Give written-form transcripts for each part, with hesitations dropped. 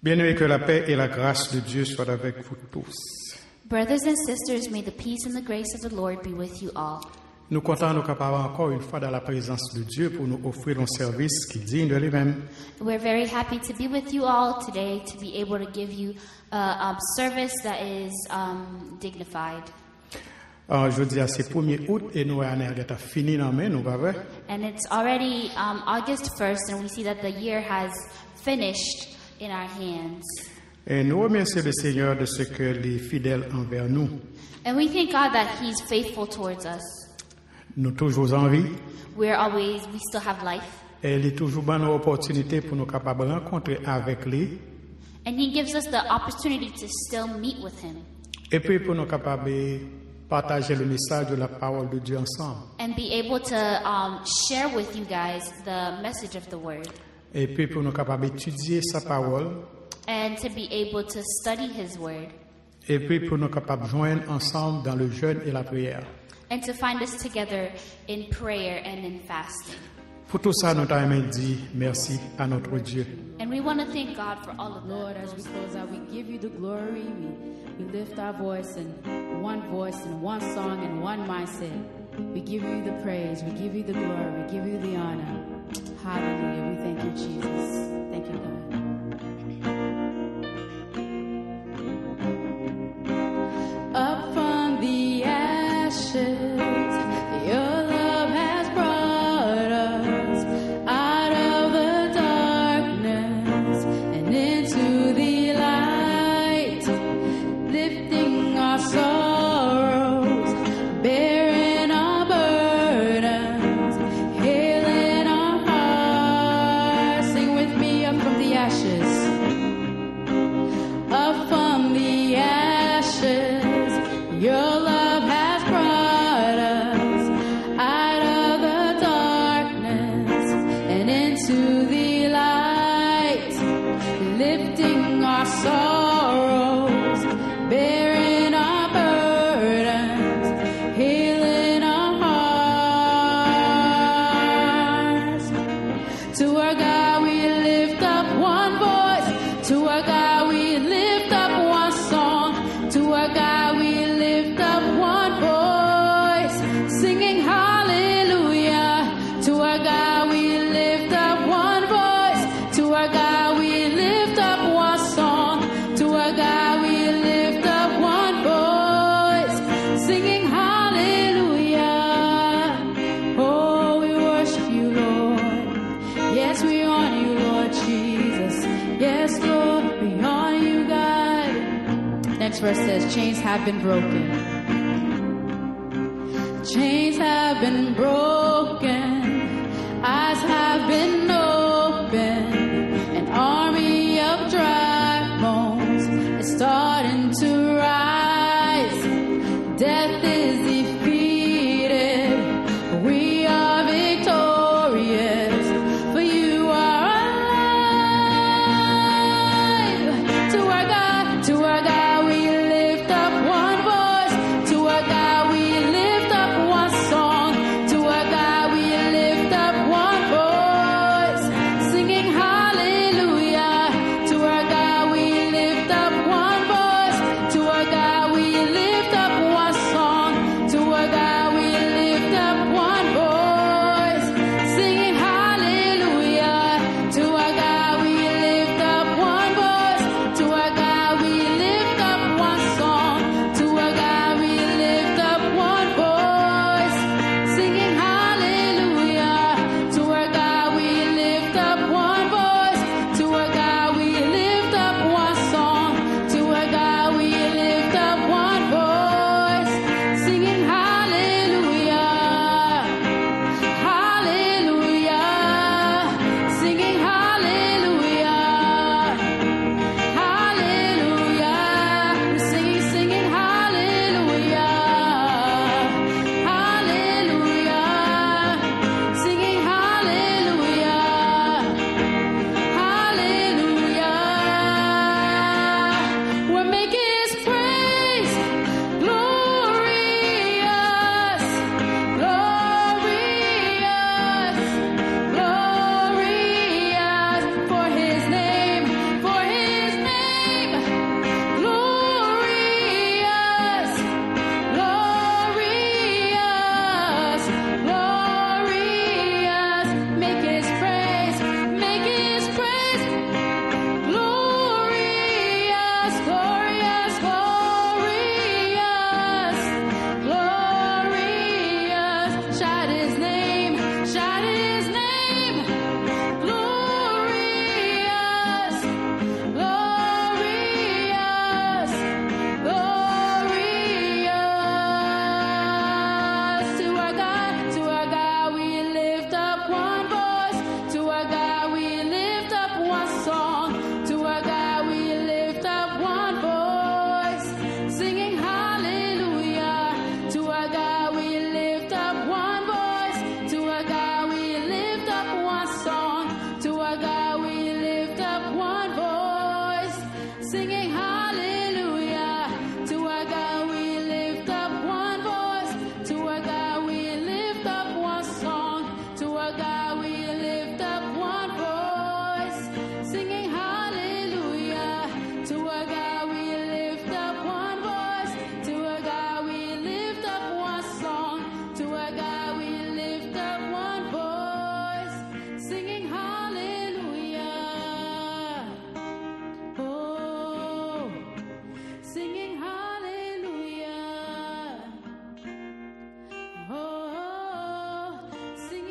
Bien-aimés, que la paix et la grâce de Dieu soient avec vous tous. Brothers and sisters, may the peace and the grace of the Lord be with you all. Nous comptons nous capables encore une fois dans la présence de Dieu pour nous offrir un service qui est digne de lui-même. We're very happy to be with you all today, to be able to give you a service that is dignified. Je dis à c'est 1er août et nous avons fini dans nous pas vrai? And it's already August 1st, and we see that the year has finished in our hands. Et nous remercions le Seigneur de ce que les fidèles envers nous. And we thank God that He's faithful towards us. Nous toujours en vie. We still have life. Et il est toujours bonne opportunité pour nous capables de rencontrer avec lui. And He gives us the opportunity to still meet with Him. Et puis pour nous capables de partager le message de la parole de Dieu ensemble. And be able to share with you guys the message of the Word. Et puis pour nous capables d'étudier sa parole. And to be able to study His Word. Et puis pour nous capables de joindre ensemble dans le jeûne et la prière. And to find us together in prayer and in fasting. Pour tout ça, nous t'aimons dire merci à notre Dieu. And we want to thank God for all of Lord, as we close out, we give you the glory. We lift our voice in one song and one mindset. We give you the praise. We give you the glory. We give you the honor. Hallelujah. We thank you, Jesus. Thank you, God. Up from the ashes, your love has brought us out of the darkness and into the light, lifting our sorrows, bearing our burdens, healing our hearts. Sing with me, up from the ashes. Up from the ashes, your love has brought us out of the darkness and into the light, lifting our sorrows, bearing our burdens, healing our hearts. To our God we lift up one voice, to our God we lift up one song, to our God we lift up one voice, singing hallelujah. To our God we lift up one voice, to our God we lift up one song, to our God we lift up one voice, singing hallelujah. Oh, we worship you, Lord. Yes, we honor you, Lord Jesus. Yes, Lord, we honor you, God. Next verse says, chains have been broken. Chains have been broken. Eyes have been opened. An army of dry bones is starting to rise. Death is defeated. We are victorious. For you are alive. To our God we lift up one voice. To our God we lift up one song. To our God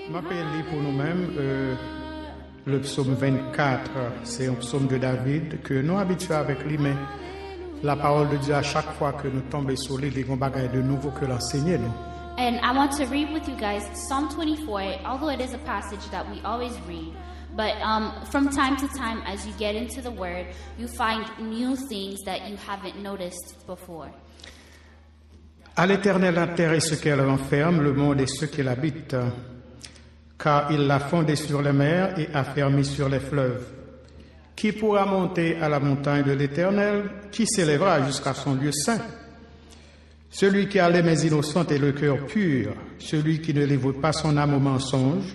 Je vais pour nous-mêmes le psaume 24. C'est un psaume de David que nous habituons avec lui, mais la parole de Dieu, à chaque fois que nous tombons sur lui, il y a un bagage de nouveau que l'enseigner nous. And I want to read with you guys Psalm 24, although it is a passage that we always read. But from time to time, as you get into the Word, you find new things that you haven't noticed before. À l'Éternel la terre et ce qu'elle renferme, le monde et ceux qui l'habitent, car il l'a fondée sur les mers et affermi sur les fleuves. Qui pourra monter à la montagne de l'Éternel? Qui s'élèvera jusqu'à son lieu saint? Celui qui a les mains innocentes et le cœur pur, celui qui ne livre pas son âme au mensonge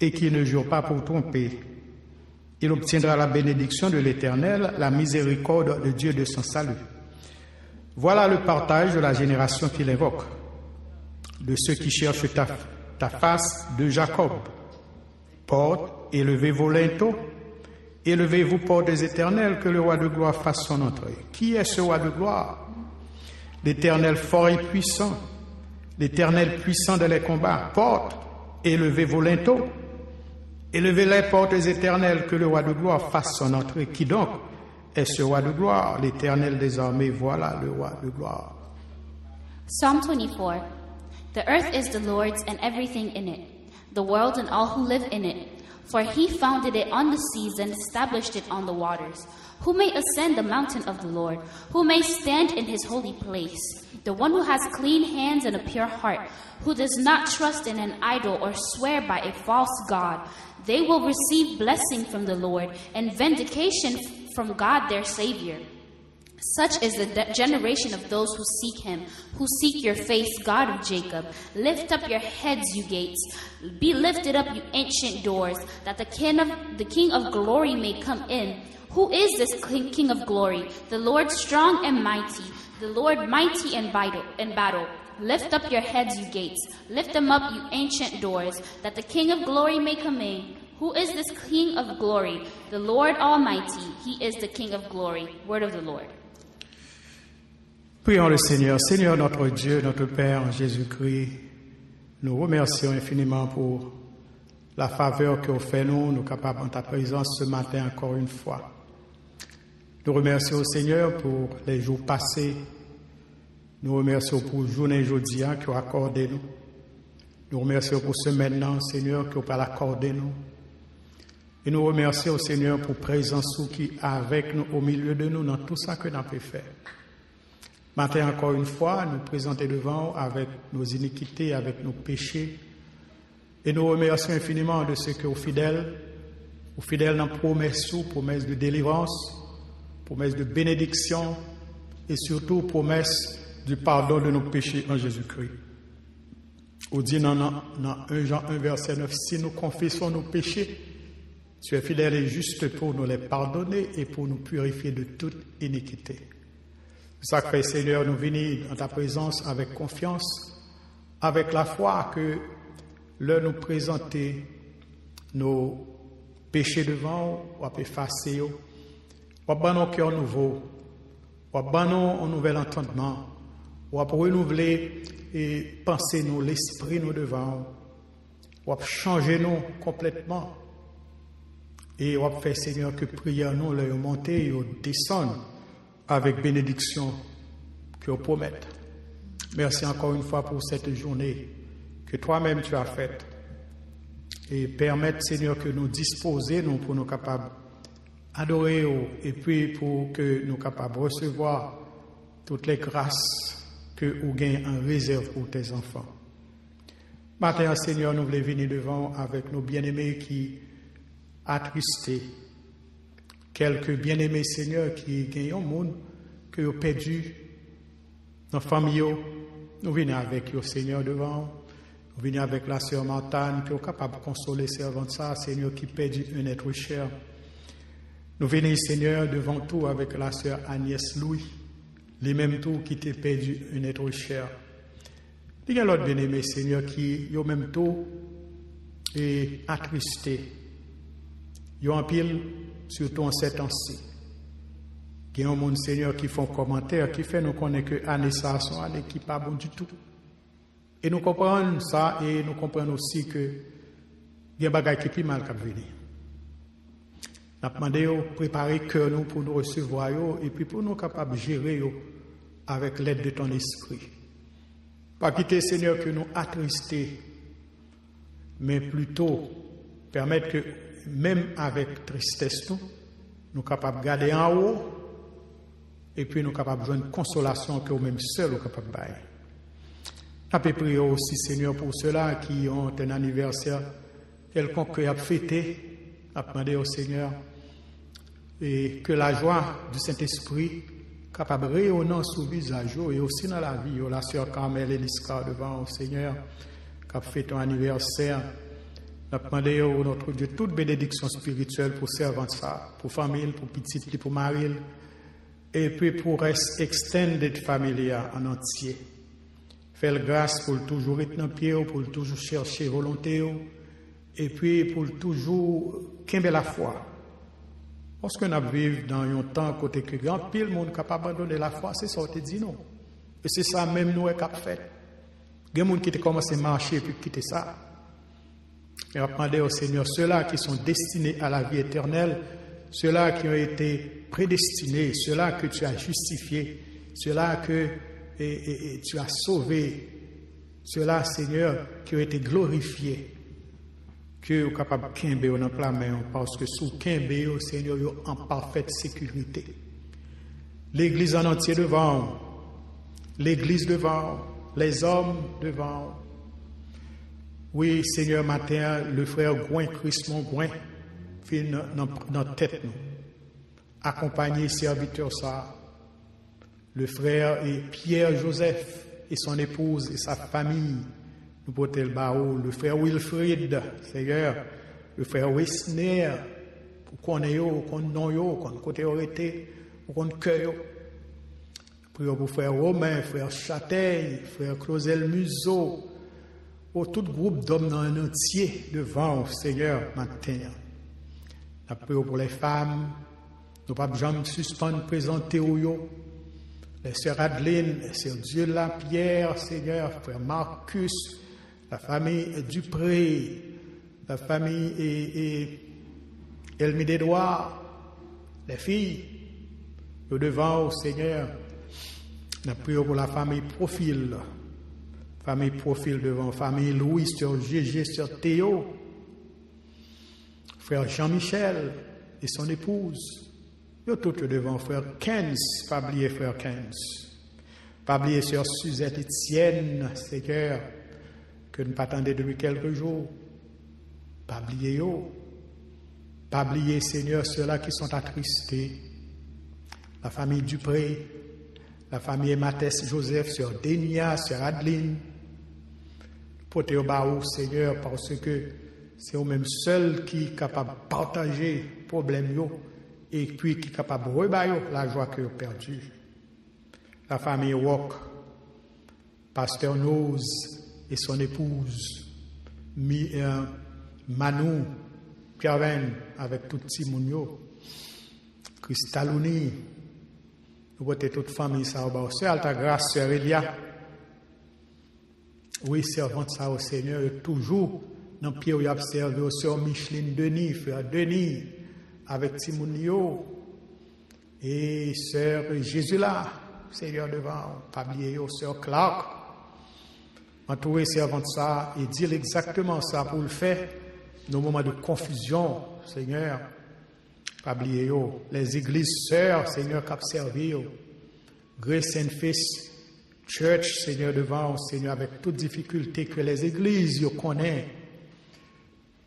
et qui ne jure pas pour tromper. Il obtiendra la bénédiction de l'Éternel, la miséricorde de Dieu de son salut. Voilà le partage de la génération qui l'invoque, de ceux qui cherchent ta face de Jacob. Porte, élevez vos linteaux, élevez-vous portes éternelles, que le roi de gloire fasse son entrée. Qui est ce roi de gloire? L'Éternel fort et puissant, l'Éternel puissant dans les combats. Porte, élevez vos linteaux, élevez les portes éternelles, que le roi de gloire fasse son entrée. Qui donc est ce roi de gloire? L'Éternel des armées, voilà le roi de gloire. Psalm 24. The earth is the Lord's and everything in it, the world and all who live in it. For he founded it on the seas and established it on the waters. Who may ascend the mountain of the Lord? Who may stand in his holy place? The one who has clean hands and a pure heart, who does not trust in an idol or swear by a false god. They will receive blessing from the Lord and vindication from God their Savior. Such is the generation of those who seek him, who seek your face, God of Jacob. Lift up your heads, you gates. Be lifted up, you ancient doors, that the King of glory may come in. Who is this King of glory? The Lord strong and mighty, the Lord mighty in battle. Lift up your heads, you gates. Lift them up, you ancient doors, that the King of glory may come in. Who is this King of glory? The Lord Almighty. He is the King of glory. Word of the Lord. Prions le Seigneur. Seigneur notre Dieu, notre Père Jésus-Christ, nous remercions infiniment pour la faveur que vous faites nous capables en ta présence ce matin encore une fois. Nous remercions Seigneur pour les jours passés. Nous remercions pour la journée aujourd'hui que vous accordez nous. Nous remercions pour ce maintenant, Seigneur, que vous pas accordé nous. Et nous remercions Seigneur pour la présence qui est avec nous, au milieu de nous, dans tout ça que nous avons fait. Matin, encore une fois, nous présenter devant avec nos iniquités, avec nos péchés. Et nous remercions infiniment de ce que aux fidèles dans promesse de délivrance, promesse de bénédiction et surtout promesse du pardon de nos péchés en Jésus-Christ. On dit dans 1 Jean 1, verset 9, si nous confessons nos péchés, tu es fidèle et juste pour nous les pardonner et pour nous purifier de toute iniquité. C'est ça que fait, Seigneur, nous venons dans ta présence avec confiance, avec la foi que l'heure nous présenter nos péchés devant, ou à effacer, ou à ban nos cœurs nouveaux, ou à ban un nouvel entendement, ou à renouveler et penser nous, l'esprit nous devant, ou à changer nous complètement. Et on va faire, Seigneur, que prière nous, leur monter et descendre avec bénédiction que vous promettez. Merci encore une fois pour cette journée que toi-même tu as faite. Et permettre, Seigneur, que nous disposions pour nous capables d'adorer et puis pour que nous capables de recevoir toutes les grâces que vous gagnez en réserve pour tes enfants. Maintenant, Seigneur, nous voulons venir devant avec nos bien-aimés qui attristés. Quelques bien-aimés, Seigneur, qui gagnent au monde, que vous perdu dans la famille. Nous venons avec vous, Seigneur, devant. Nous venons avec la sœur Martane, qui est capable de consoler servante ça, Seigneur, qui perdu un être cher. Nous venons, Seigneur, devant tout avec la sœur Agnès Louis, les mêmes tout qui t'est perdu un être cher. Il y a l'autre bien-aimé, Seigneur, qui est au même tout et attristé. Il y a un pile, surtout en ces temps-ci. Il y a un monde, Seigneur, qui font commentaire, qui fait nous connaître que l'année ça, sont années qui pas bon du tout. Et nous comprenons ça, et nous comprenons aussi que il y a des bagages qui plus mal qu'à venir. Nous avons demandé de préparer le cœur nous pour nous recevoir et puis pour nous capables de gérer avec l'aide de ton esprit. Pas quitter, Seigneur, que nous attristés, mais plutôt permettre que, même avec tristesse, nous sommes capables de garder en haut et puis nous sommes capables de jouer une consolation que nous-mêmes seuls sommes capables de faire. Nous avons prié aussi, Seigneur, pour ceux-là qui ont un anniversaire quelconque à fêter. Nous avons demandé au Seigneur et que la joie du Saint-Esprit capable de rayonner sur le visage et aussi dans la vie. La sœur Carmel et Liska devant au Seigneur qui a fait ton anniversaire. Nous avons demandé au notre Dieu toute bénédiction spirituelle pour servant ça, pour famille, pour petite, pour Marie, et puis pour extended family en entier. Faire grâce pour toujours être dans le pied, pour toujours chercher volonté, et puis pour toujours qu'aimer la foi. Parce que nous vivons dans un temps côté que grand pile monde capable d'abandonner la foi, c'est ça on te dit non. Et c'est ça même nous qui avons fait. Il y a des gens qui ont commencé à marcher et puis quitter ça. Et on va demander au Seigneur, ceux-là qui sont destinés à la vie éternelle, ceux-là qui ont été prédestinés, ceux-là que tu as justifiés, ceux-là que tu as sauvés, ceux-là, Seigneur, qui ont été glorifiés, que vous êtes capable de quimber dans la main, parce que sous quimber, au Seigneur, vous êtes en parfaite sécurité. L'Église en entier devant, l'Église devant, les hommes devant. Oui, Seigneur, matin, le frère Gouin, Christmon Gouin, fait dans notre tête, nous. Accompagner serviteur ça. Le frère et Pierre Joseph et son épouse et sa famille, nous portons le barreau. Le frère Wilfrid, Seigneur, le frère Wissner, pour qu'on ait qu'on non qu'on côté arrêté, pour qu'on cœur. Prions pour frère Romain, frère Châteil, frère Clausel Museau, pour tout groupe d'hommes dans un entier devant, Seigneur, matin. Nous prions pour les femmes, nous ne pouvons jamais suspendre, présenter au yo. Les sœurs Adeline, les sœurs Dieu Lapierre, Seigneur, frère Marcus, la famille Dupré, la famille et Elmide Edouard, les filles, nous devant, Seigneur. Nous prions pour la famille Profil devant, famille Louis, sur Gégé, sur Théo, frère Jean-Michel et son épouse. Nous tous devant, frère Kenz, pas oublier frère Kenz, pas oublier sœur Suzette Etienne, Seigneur, que nous attendons depuis quelques jours, pas oublier pas oublier, Seigneur, ceux-là qui sont attristés, la famille Dupré, la famille Mathès Joseph, sœur Denia, sœur Adeline, portez au bas, Seigneur, parce que c'est eux-mêmes seuls qui sont capables de partager les problèmes et puis qui sont capables de rebailler la joie que vous avez perdue. La famille Wok, pasteur Nose et son épouse, Manu, Pierre avec tout petit monde, Cristalouni, nous portons toute famille ça au bas. Sœur Alta Grâce, sœur Elia, oui, servante ça au Seigneur, toujours dans le pied où il a observé au sœur Micheline Denis, frère Denis, avec Timounio, et sœur Jésus là, Seigneur devant, pas oublier au sœur Clark, entourer servante ça et dire exactement ça pour le faire, nos moments de confusion, Seigneur, pas oublier les églises sœurs, Seigneur, qui ont servi, Grace and Face Church, Seigneur, devant, Seigneur, avec toute difficulté que les églises connaissent.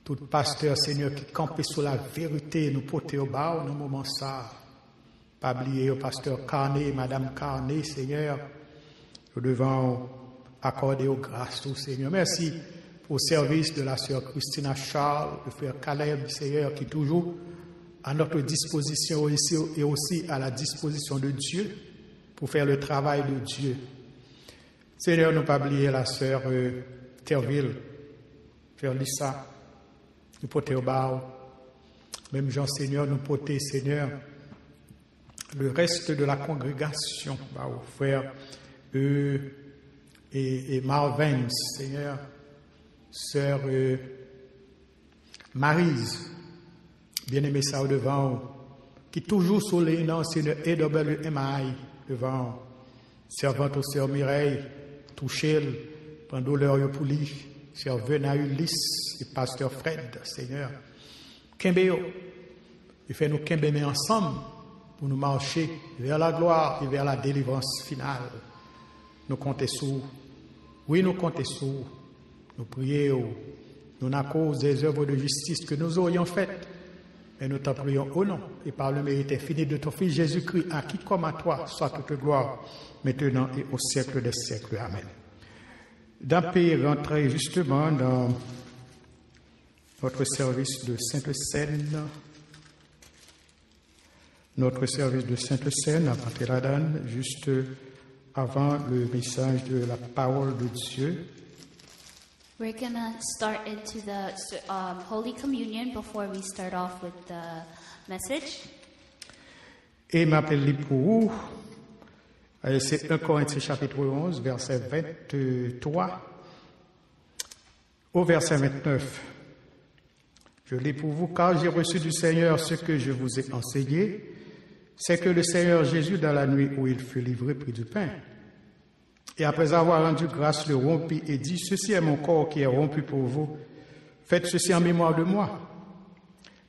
Tout pasteur, Seigneur, qui campe sur la vérité, nous porter au bas, dans moment ça. Pas oublier au pasteur Carnet, Madame Carnet, Seigneur, nous devons accorder aux grâces, Seigneur. Merci pour le service de la sœur Christina Charles, le frère Caleb, Seigneur, qui est toujours à notre disposition ici et aussi à la disposition de Dieu pour faire le travail de Dieu. Seigneur, nous pas oublier la sœur Terville, frère Lissa, nous porter au bas. Même Jean, Seigneur, nous porter, Seigneur, le reste de la congrégation, frère et Marvin, Seigneur, sœur Maryse, bien-aimé ça au devant, qui toujours soulignant c'est une EWMI devant, servante au sœur Mireille, touché, prendre douleur pour lui, sœur Vena Ulysse et pasteur Fred, Seigneur. Kembeo, il fait nous kembemer ensemble pour nous marcher vers la gloire et vers la délivrance finale. Nous comptons sur, oui, nous comptons sur, nous prions, nous à cause des œuvres de justice que nous aurions faites, mais nous t'en prions au nom et par le mérite infini de ton Fils Jésus-Christ, à qui comme à toi soit toute gloire, maintenant et au siècle des siècles. Amen. D'après rentrer justement dans notre service de Sainte Seine, à partir là-dedans, juste avant le message de la parole de Dieu. We're going to start into the Holy Communion before we start off with the message. Et m'appelle pour vous, c'est 1 Corinthiens chapitre 11, verset 23 au verset 29. Je lis pour vous, car j'ai reçu du Seigneur ce que je vous ai enseigné, c'est que le Seigneur Jésus, dans la nuit où il fut livré, prit du pain. Et après avoir rendu grâce, le rompit et dit, ceci est mon corps qui est rompu pour vous. Faites ceci en mémoire de moi.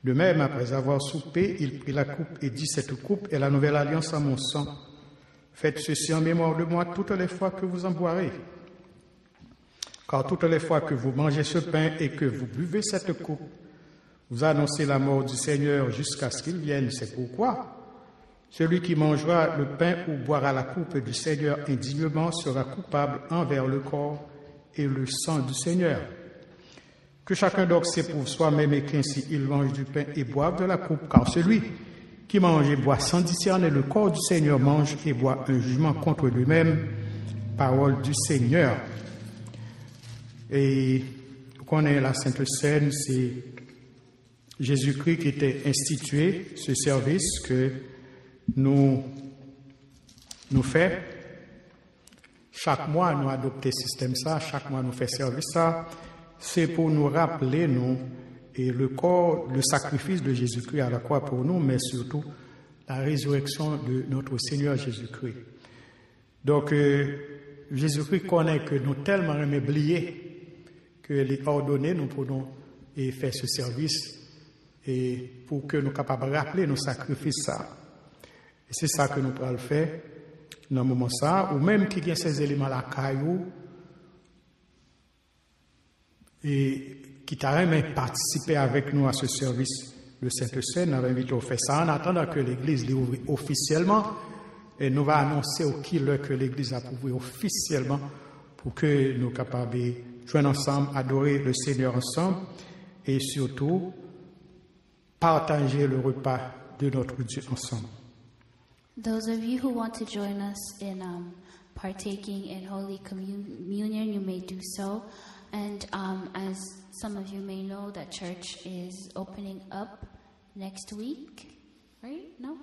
De même, après avoir soupé, il prit la coupe et dit, cette coupe est la nouvelle alliance en mon sang. Faites ceci en mémoire de moi toutes les fois que vous en boirez. Car toutes les fois que vous mangez ce pain et que vous buvez cette coupe, vous annoncez la mort du Seigneur jusqu'à ce qu'il vienne. C'est pourquoi celui qui mangera le pain ou boira la coupe du Seigneur indignement sera coupable envers le corps et le sang du Seigneur. Que chacun donc s'éprouve soi-même et qu'ainsi il mange du pain et boive de la coupe, car celui qui mange et boit sans discerner le corps du Seigneur mange et boit un jugement contre lui-même. Parole du Seigneur. Et qu'on ait la Sainte Seine, c'est Jésus-Christ qui était institué ce service que nous fait. Chaque mois, nous adoptons ce système ça, chaque mois, nous fait service ça. C'est pour nous rappeler, nous, et le corps, le sacrifice de Jésus-Christ à la croix pour nous, mais surtout la résurrection de notre Seigneur Jésus-Christ. Donc, Jésus-Christ connaît que nous tellement aimons oublier qu'il est ordonné, nous pouvons et faire ce service et pour que nous soyons capables de rappeler nos sacrifices ça. Et c'est ça que nous pourrons le faire dans le moment ça, ou même qui a ces éléments à la caillou et qui t'a aimé participer avec nous à ce service de Sainte Seine, nous avons invité à faire ça en attendant que l'Église l'ouvre officiellement. Et nous allons annoncer au qui l'heure que l'Église a ouvert officiellement pour que nous soyons capables de joindre ensemble, adorer le Seigneur ensemble et surtout partager le repas de notre Dieu ensemble. Those of you who want to join us in partaking in Holy Communion, you may do so. And as some of you may know, that church is opening up next week, right? No?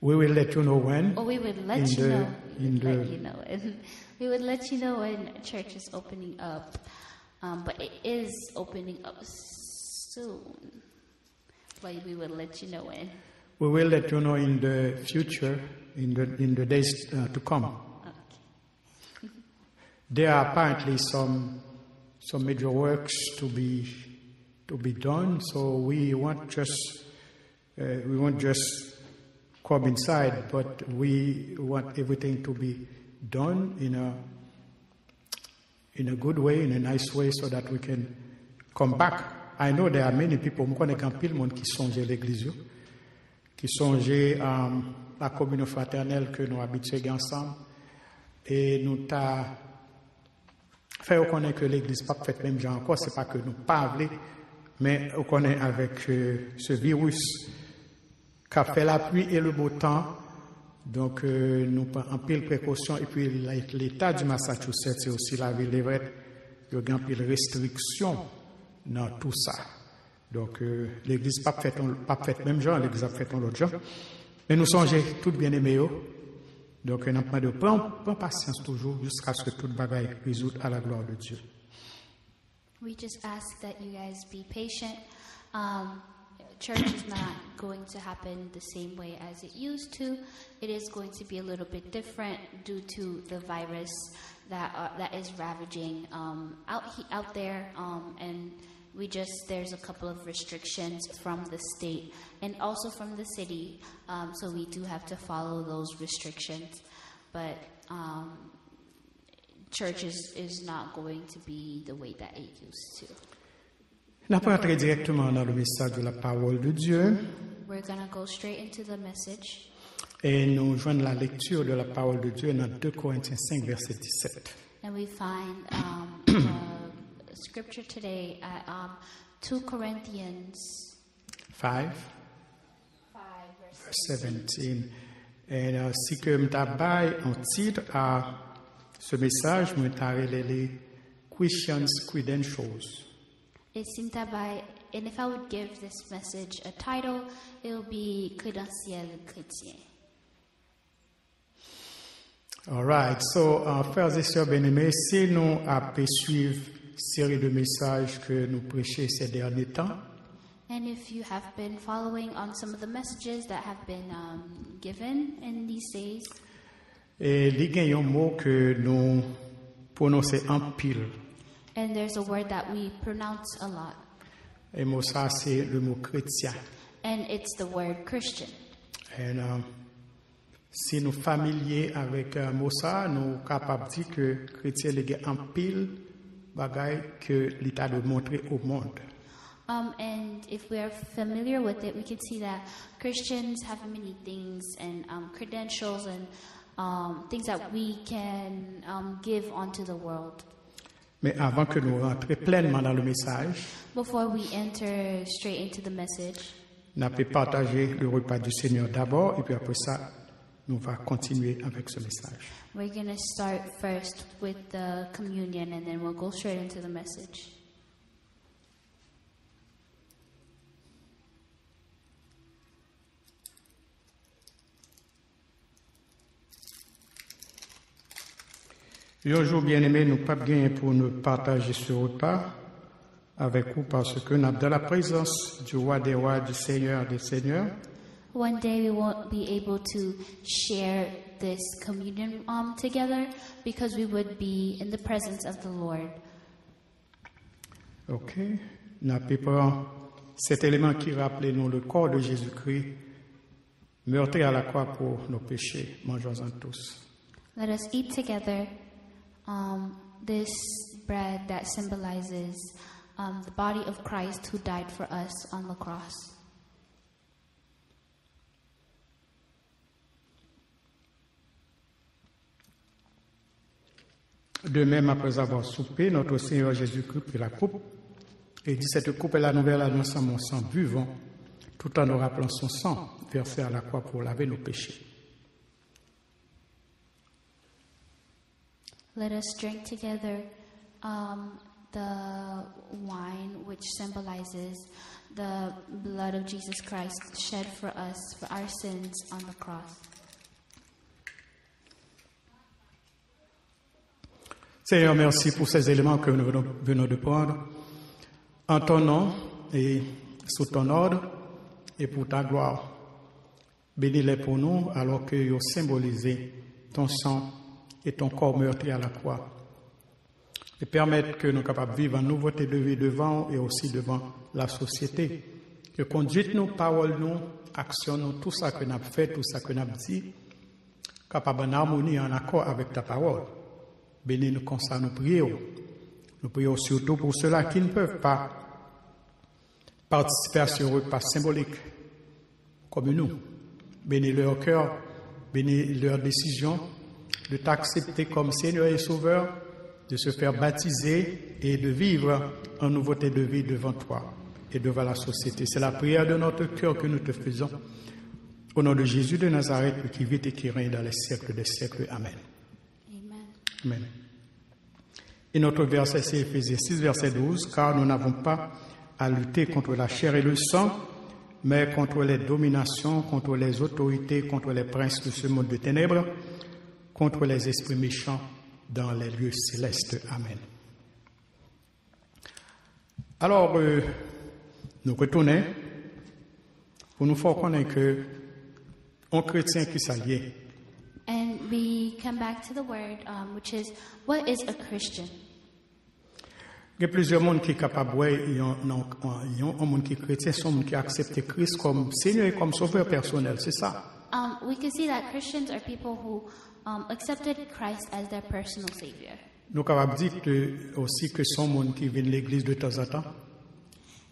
We will let you know when. Oh, we would let you know. We would let you know when church is opening up. But it is opening up soon. But we will let you know when. We will let you know in the future, in the days to come. Okay. There are apparently some major works to be done, so we won't just come inside, but we want everything to be done in a good way, in a nice way, so that we can come back. I know there are many people, je connais qu'un pile monde qui songe l'église, qui songe la communion fraternelle que nous habituons ensemble, et nous t'a fait reconnaître que l'église pas faite même genre encore, c'est pas que nous parlons, mais on connaît avec ce virus qui a fait la pluie et le beau temps. Donc, nous prenons en pile précaution. Et puis, l'État du Massachusetts et aussi la ville d'Everett, il y a en pile restriction dans tout ça. Donc, l'Église pas faite même genre, l'Église a fait l'autre genre. Mais nous songeons tout bien aimés. Donc, nous avons de prendre patience toujours jusqu'à ce que toute bagaille résoute à la gloire de Dieu. We just ask that you guys be patient Church is not going to happen the same way as it used to. It is going to be a little bit different due to the virus that is ravaging out there, and there's a couple of restrictions from the state and also from the city, so we do have to follow those restrictions. But church is not going to be the way that it used to. Nous allons entrer directement dans le message de la parole de Dieu. We're going to go straight into the message. Et nous joignons la lecture de la parole de Dieu dans 2 Corinthiens 5, verset 17. And we find the scripture today at 2 Corinthians 5, verse 17. Et si que je t'abaille un titre à ce message, je t'arrête les Christian's Credentials. And if I would give this message a title, it will be Crédentiel chrétien. All right. So, frères et sœurs bien-aimés, si nous avons suivre une série de messages que nous prêchons ces derniers temps, and if you have been following on some of the messages that have been given in these days, et il y a un mot que nous prononçons en pile. And there's a word that we pronounce a lot. Et mot ça, c'est le mot chrétien. And it's the word Christian. Et si nous sommes familiers avec mot ça, nous sommes capables de dire que chrétien est en pile bagaille que l'État doit montrer au monde. And if we are familiar with it, we can see that Christians have many things and credentials and things that we can give onto the world. Mais avant que nous rentrions pleinement dans le message, before we enter straight into the message, nous allons partager le repas du Seigneur d'abord, et puis après ça, nous allons continuer avec ce message. We're going to start first with the communion, and then we'll go straight into the message. Un jour, bien-aimé, nous pas bien pour nous partager ce repas avec vous parce que nous sommes dans la présence du roi des rois, du Seigneur des seigneurs. One day we won't be able to share this communion together because we would be in the presence of the Lord. Ok. Nous avons cet élément qui rappelle nous le corps de Jésus-Christ, meurtri à la croix pour nos péchés. Mangeons-en tous. Let us eat together this bread that symbolizes the body of Christ who died for us on the cross. De même, après avoir soupé, notre Seigneur Jésus-Christ prit la coupe et dit: cette coupe est la nouvelle alliance en mon sang, buvons, tout en nous rappelant son sang versé à la croix pour laver nos péchés. Let us drink together the wine which symbolizes the blood of Jesus Christ shed for us for our sins on the cross. Seigneur, merci pour ces éléments que nous venons de prendre en ton nom et sous ton ordre et pour ta gloire. Bénis-les pour nous alors qu'ils ont symbolisé ton sang et ton corps meurtri à la croix. Et permettre que nous soyons capables de vivre en nouveauté de vie devant et aussi devant la société. Que conduite nous, parole nous, action nous, tout ça que nous avons fait, tout ça que nous avons dit, capable en harmonie, en accord avec ta parole. Bénis-nous comme ça, nous prions. Nous prions surtout pour ceux-là qui ne peuvent pas participer à ce repas symbolique comme nous. Bénis leur cœur, bénis leur décision de t'accepter comme Seigneur et Sauveur, de se faire baptiser et de vivre en nouveauté de vie devant toi et devant la société. C'est la prière de notre cœur que nous te faisons. Au nom de Jésus de Nazareth, qui vit et qui règne dans les siècles des siècles. Amen. Amen. Et notre verset, c'est Éphésiens 6, verset 12, car nous n'avons pas à lutter contre la chair et le sang, mais contre les dominations, contre les autorités, contre les princes de ce monde de ténèbres, contre les esprits méchants dans les lieux célestes. Amen. Alors, Nous retournons pour nous faire connaître que un chrétien qui s'allie. And we come back to the word, which is, what is a Christian? Il y a plusieurs monde qui sont capables de un monde qui est chrétien, sont monde qui acceptent Christ comme Seigneur et comme Sauveur personnel, c'est ça. We can see that Christians are people who accepted Christ as their personal Savior. Nous sommes capables de dire aussi que sont monde qui viennent à l'église de temps en temps.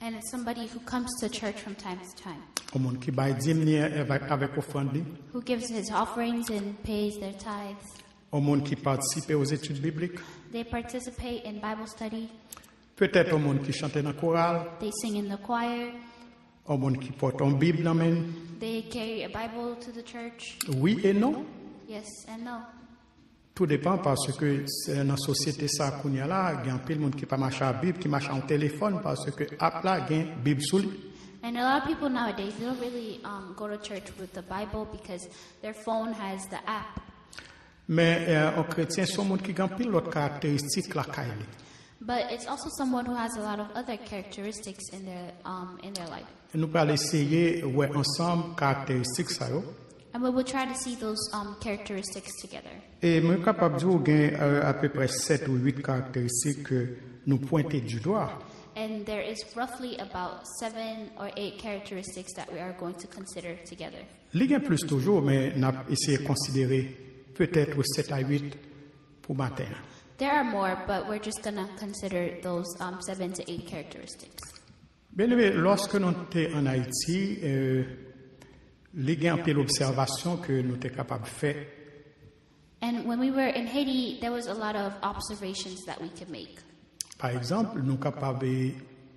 And it's somebody who comes to church from time to time, Un monde qui baille dîme avec offrande, who gives his offerings and pays their tithes. un monde qui participe aux études bibliques, They participate in Bible study. peut-être un monde qui chante dans la chorale, They sing in the choir. un monde qui porte une Bible dans la main. They carry a Bible to the church. Oui et non. Yes and no. Tout dépend parce que c'est dans la société ça qu'on y a là, il y a un peu de monde qui pas marche à la Bible, qui marche en téléphone parce que app là, il y a une Bible sous lui. And a lot of people nowadays, they don't really go to church with the Bible because their phone has the app. Mais un chrétien, c'est un monde qui a pile l'autre caractéristique la caille. But it's also someone who has a lot of other characteristics in their life. Nous allons essayer ouais ensemble caractéristiques ça yo. And we will try to see those characteristics together. Et je suis capable de dire à peu près 7 ou 8 caractéristiques que nous pointons du doigt. And there is roughly about 7 or 8 characteristics that we are going to consider together. Il y a plus toujours, mais nous allons essayer de considérer peut-être 7 à 8 pour matin. There are more, but we're just going to consider those 7 to 8 characteristics. Bien aimé, lorsque nous étions en Haïti, il y a un peu l'observation que nous étions capables de faire. And when we were in Haiti, there was a lot of observations that we could make. Par exemple, nous sommes capables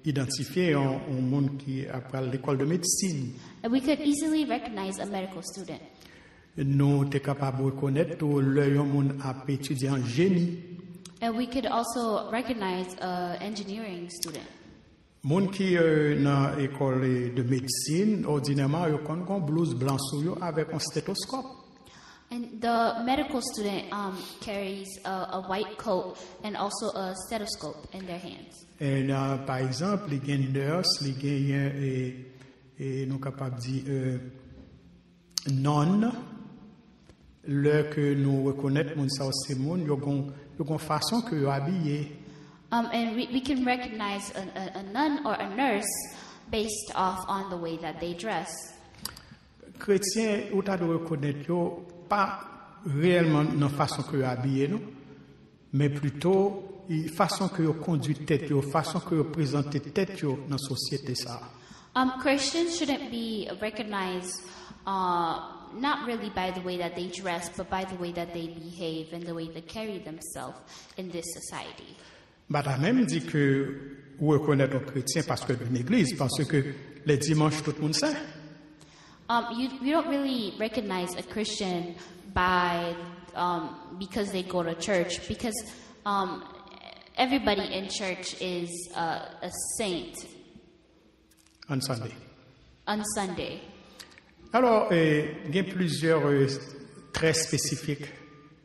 d'identifier un monde qui après l'école de médecine. And we could easily recognize a medical student. Nous sommes capables de reconnaître que le monde a étudié en génie. And we could also recognize an engineering student. Monde qui dans l'école de médecine, ordinairement, ils ont un blouse blanc sur eux avec un stéthoscope. And the medical student carries a white coat and also a stethoscope in their hands. Et par exemple, il y a une nurse, il y a nous capables de dire non, le que nous reconnaissons, mon ça c'est mon, il y a une façon que vous habillez. And we can recognize a nun or a nurse based off on the way that they dress. Chrétiens, vous devez reconnaître pas réellement dans la façon que vous habillez, non, mais plutôt la façon que vous conduisez tête, la façon que vous présentez tête dans la société. Ça. Christians shouldn't be recognized not really by the way that they dress, but by the way that they behave and the way they carry themselves in this society. Madame même dit que vous reconnaissez un chrétien parce que d'une église, parce que les dimanches tout le monde sait. You don't really recognize a Christian by because they go to church, because everybody in church is a saint On Sunday. on Sunday. Alors, il y a plusieurs traits spécifiques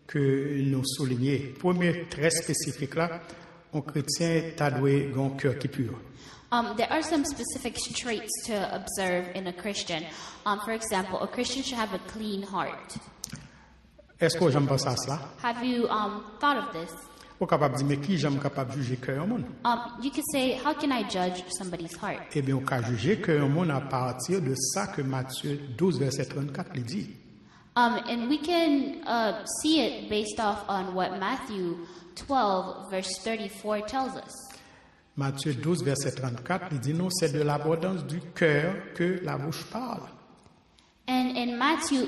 que nous soulignons. Premier trait spécifique là, un chrétien t'a doué un cœur qui est pur. There are some specific traits to observe in a Christian. For example, a Christian should have a clean heart. Est-ce que j'aime penser à cela? Have you thought of this? Vous êtes capable de dire, mais qui j'aime capable de juger cœur au monde? You could say, how can I judge somebody's heart? Eh bien, on peut juger cœur au monde à partir de ça que Matthieu 12, verset 34 lui dit. And we can see it based off on what Matthew 12, verse 34 tells us. Matthieu 12, verset 34, il dit non, c'est de l'abondance du cœur que la bouche parle. And in Matthew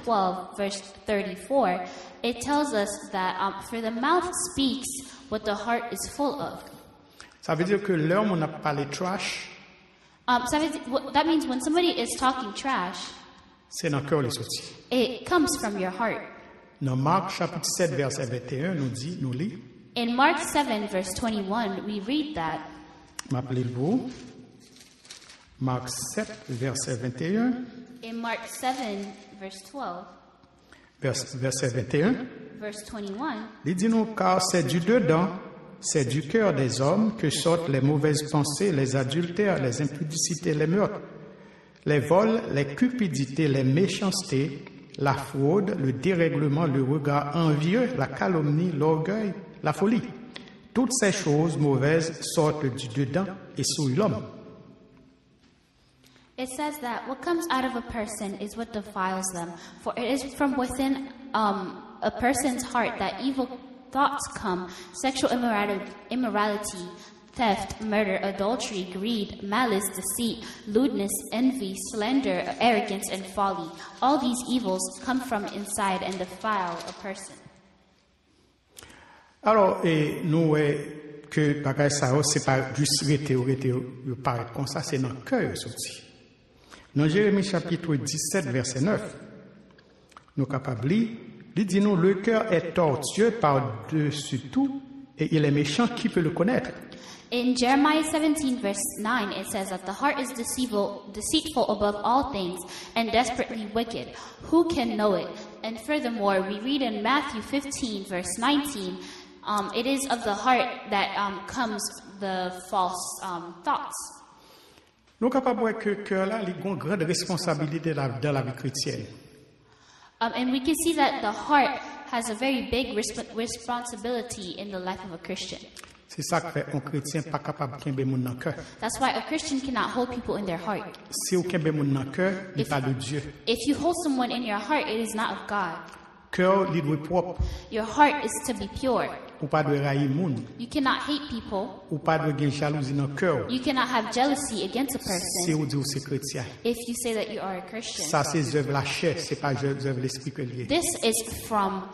12, verse 34, it tells us that for the mouth speaks what the heart is full of. Ça veut dire que l'homme, on a parlé trash, That means when somebody is talking trash, c'est dans le cœur les sorties. it comes from your heart. Dans Marc chapitre 7, verset 21, nous lit, In Mark 7, verse 21, we read that. m'appelez-vous, Marc 7, verset 21, In Mark 7, verse 12, verset 21, verse 21, il dit nous, car c'est du dedans c'est du cœur des hommes que sortent les mauvaises pensées, les adultères, les impudicités, les meurtres, les vols, les cupidités, les méchancetés, la fraude, le dérèglement, le regard envieux, la calomnie, l'orgueil, la folie. Toutes ces choses mauvaises sortent du dedans et souillent l'homme. It says that what comes out of a person is what defiles them. For it is from within a person's heart that evil thoughts come, sexual immorality, theft, murder, adultery, greed, malice, deceit, lewdness, envy, slander, arrogance, and folly. All these evils come from inside and defile a person. Alors, nous voyons que bagay ça, c'est pas juste paraître comme ça, c'est dans le cœur sorti. Dans Jérémie chapitre 17, verset 9, nous capables de lire, il dit nous, le cœur est tortueux par-dessus tout et il est méchant, qui peut le connaître? In Jeremiah 17, verse 9, it says that the heart is deceitful above all things and desperately wicked. Who can know it? And furthermore, we read in Matthew 15, verse 19, it is of the heart that comes the false thoughts. Nous sommes capables de voir que le cœur là, il a une grande responsabilité dans la vie chrétienne. And we can see that the heart has a very big responsibility in the life of a Christian. C'est ça que fait un chrétien pas capable de kembe moun dans cœur. That's why a Christian cannot hold people in their heart. Si vous kembe moun dans cœur, il pas de Dieu. If you hold someone in your heart, it is not of God. Cœur il doit propre. Your heart is to be pure. Ou pas de railler moun. You cannot hate people. Ou pas de gen jalousie dans cœur. You cannot have jealousy against a person. Si vous dites c'est chrétien. If you say that you are a Christian. Ça c'est œuvre la chair, c'est pas œuvre l'esprit que lié. This is from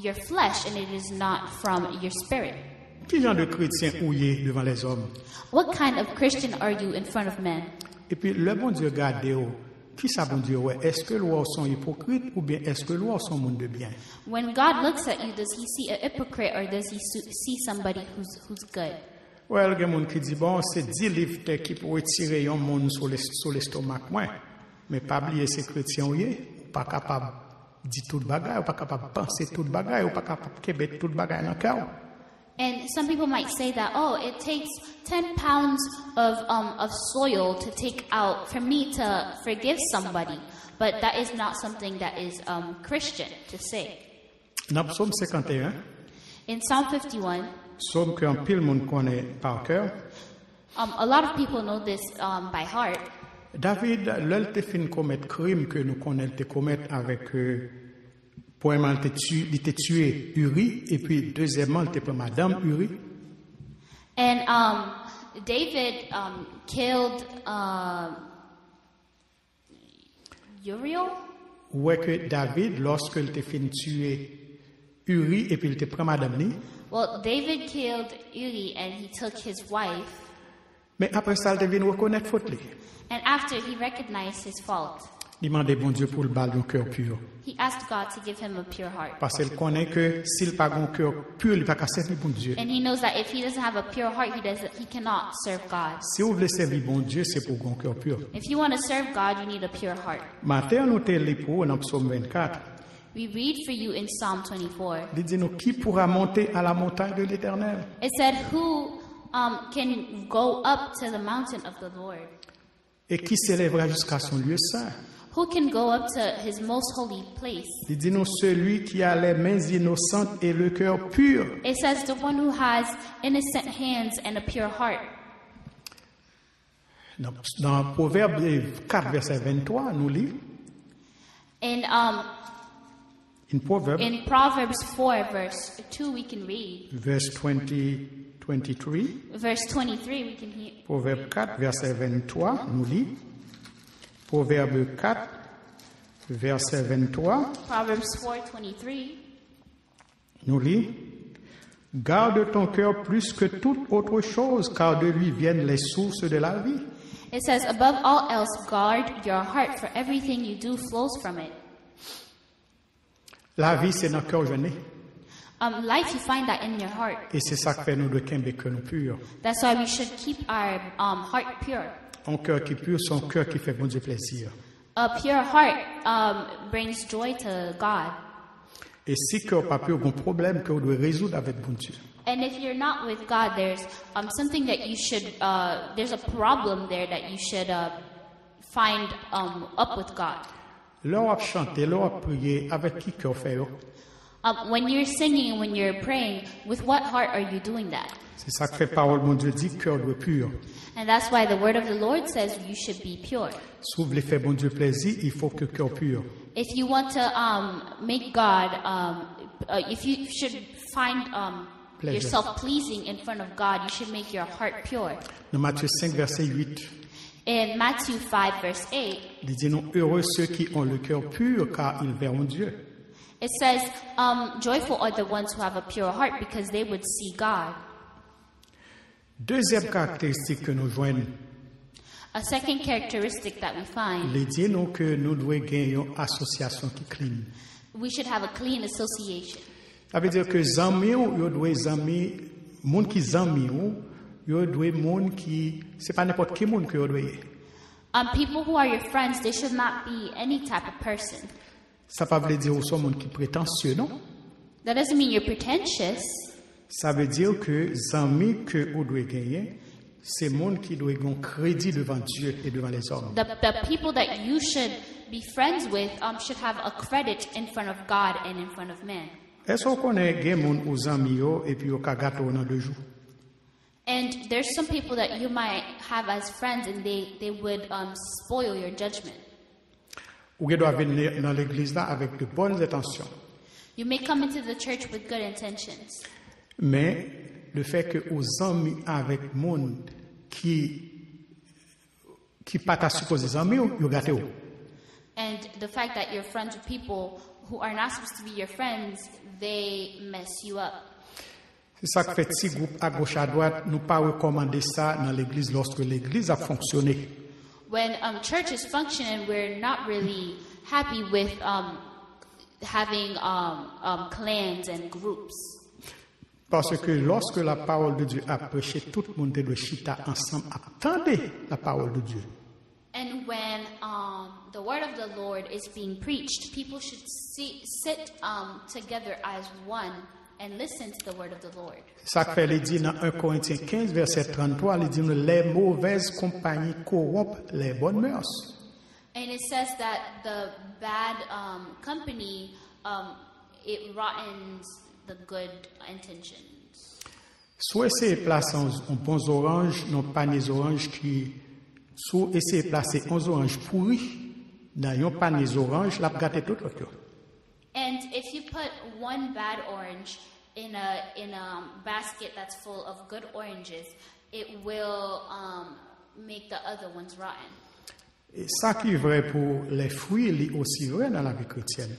your flesh and it is not from your spirit. Quel genre de chrétien ouillé devant les hommes? What kind of Christian are you in front of men? Et puis le bon Dieu garde qui ça bon Dieu ouais, est-ce que l'on sont hypocrites ou bien est-ce que l'on sont monde de bien? When God looks at you, does he see a hypocrite or does he see somebody who's good? Ouais, il y a des gens qui disent bon, c'est 10 livres qui pour retirer un monde sur l'estomac moi. Mais pas oublier ces chrétiens ouillé, pas capable dire toute bagaille, ou pas capable penser toute bagaille, ou pas capable kebet toute bagaille dans cœur. And some people might say that, oh, it takes 10 pounds of soil to take out for me to forgive somebody. But that is not something that is Christian to say. Dans Psaume 51, in Psalm 51, Psaume qu'un pile monde connaît par cœur. A lot of people know this by heart. David, l'el te fin commettre crime que nous connaissons te commettre avec premièrement, il t'a tué Uri, et puis deuxièmement, il t'a pris Madame Uri. And David killed Uriel. Ouais que David, lorsque il t'a fin tuer Uri, et puis il t'a pris Madame Ni. Well, David killed Uri and he took his wife. Mais après ça, il devait reconnaître faute. And after he recognized his fault. Il demandait bon Dieu pour le bal d'un cœur pur. He asked God to give him a pure heart. Parce qu'il connaît que s'il n'a pas un cœur pur, il ne peut pas servir bon Dieu. And he knows that if he doesn't have a pure heart, he cannot serve God. Si vous voulez servir bon Dieu, c'est pour un cœur pur. If you want to serve God, you need a pure heart. Matin, nous t'es les pour dans Psaume 24. We read for you in Psalm 24. Il dit nous qui pourra monter à la montagne de l'Éternel? It said, who can go up to the mountain of the Lord? Et qui s'élèvera jusqu'à son lieu saint? Who can go up to his most holy place? Il dit nous celui qui a les mains innocentes et le cœur pur. It says the one who has innocent hands and a pure heart. Dans Proverbe 4 verset 23 nous lit. In Proverbs 4 verse 2 we can read. Verse 23. Verse 23 we can hear. Proverbe 4 verset 23 nous lit. Proverbe 4, verset 23. Proverbs 4:23. Nous lit. Garde ton cœur plus que toute autre chose, car de lui viennent les sources de la vie. It says, above all else, guard your heart, for everything you do flows from it. La vie, c'est dans le cœur jeûné. Life, you find that in your heart. Et c'est ça que fait nous de kembe que nous purs. That's why we should keep our heart pure. Un cœur qui est pur, c'est un cœur qui fait bon Dieu plaisir. A pure heart brings joy to God. Et si le cœur n'est pas pur, il y a un problème que vous devez résoudre avec bon Dieu. And if you're not with God, there's something that you should, there's a problem there that you should find up with God. L'on chanter, l'on prier, avec qui cœur fait yo? When you're singing, when you're praying, with what heart are you doing that? C'est ça que fait parole mon Dieu dit cœur doit pur. And that's why the word of the Lord says you should be pure. Si vous voulez faire bon Dieu plaisir, il faut que cœur pur. If you want to make God, if you should find Pleasure. yourself pleasing in front of God, you should make your heart pure. Dans Matthieu 5, verset 8, In Matthew 5, verse 8, il dit non, heureux ceux qui ont le cœur pur, car ils verront Dieu. it says, joyful are the ones who have a pure heart because they would see God. Deuxième caractéristique que nous joignons, A second characteristic that we find, il dit non que nous devons gagner une association qui clean. we should have a clean association. Ça veut dire que zami yo doit zami, monde qui zami yo doit monde qui c'est pas n'importe qui monde que yo doit. People who are your friends, they should not be any type of person. Ça pas veut dire aussi monde qui prétentieux non. That doesn't mean you're pretentious. Ça veut dire que zami que vous doit gagner, c'est monde qui doit gagner crédit devant Dieu et devant les hommes. The people that you should be friends with should have a credit in front of God and in front of man. Est-ce qu'on connaît des monde aux amis yo et puis au ka gâteau dans 2 jours? And there's some people that you might have as friends and they would spoil your judgment. Ou doit venir dans l'église là avec de bonnes intentions. You may come into the church with good intentions. Mais le fait que aux amis avec monde qui pas ta supposé amis yo gâté. And the fact that you're friends with people who are not supposed to be your friends, they mess you up. C'est ça que fait petit groupe à gauche à droite, nous pas recommander ça dans l'église lorsque l'église a fonctionné. When churches function and we're not really happy with having clans and groups. Parce que lorsque la parole de Dieu a prêché, tout le monde doit chita ensemble, attendez la parole de Dieu. And when the word of the Lord is being preached, people should sit together as one and listen to the word of the Lord. Ça fait il dit dans 1 Corinthiens 15 verset 33, il dit les mauvaises compagnies corrompent les bonnes mœurs. And it says that the bad company it rottens the good intentions. Soit essayer de placer un bon orange dans panier orange qui soit essayer de placer 11 oranges pourries dans un panier orange, la gâter tout l'autre. And if you put one bad orange in a basket that's full of good oranges, it will make the other ones rotten. Et ça qui est vrai pour les fruits, il est aussi vrai dans la vie chrétienne.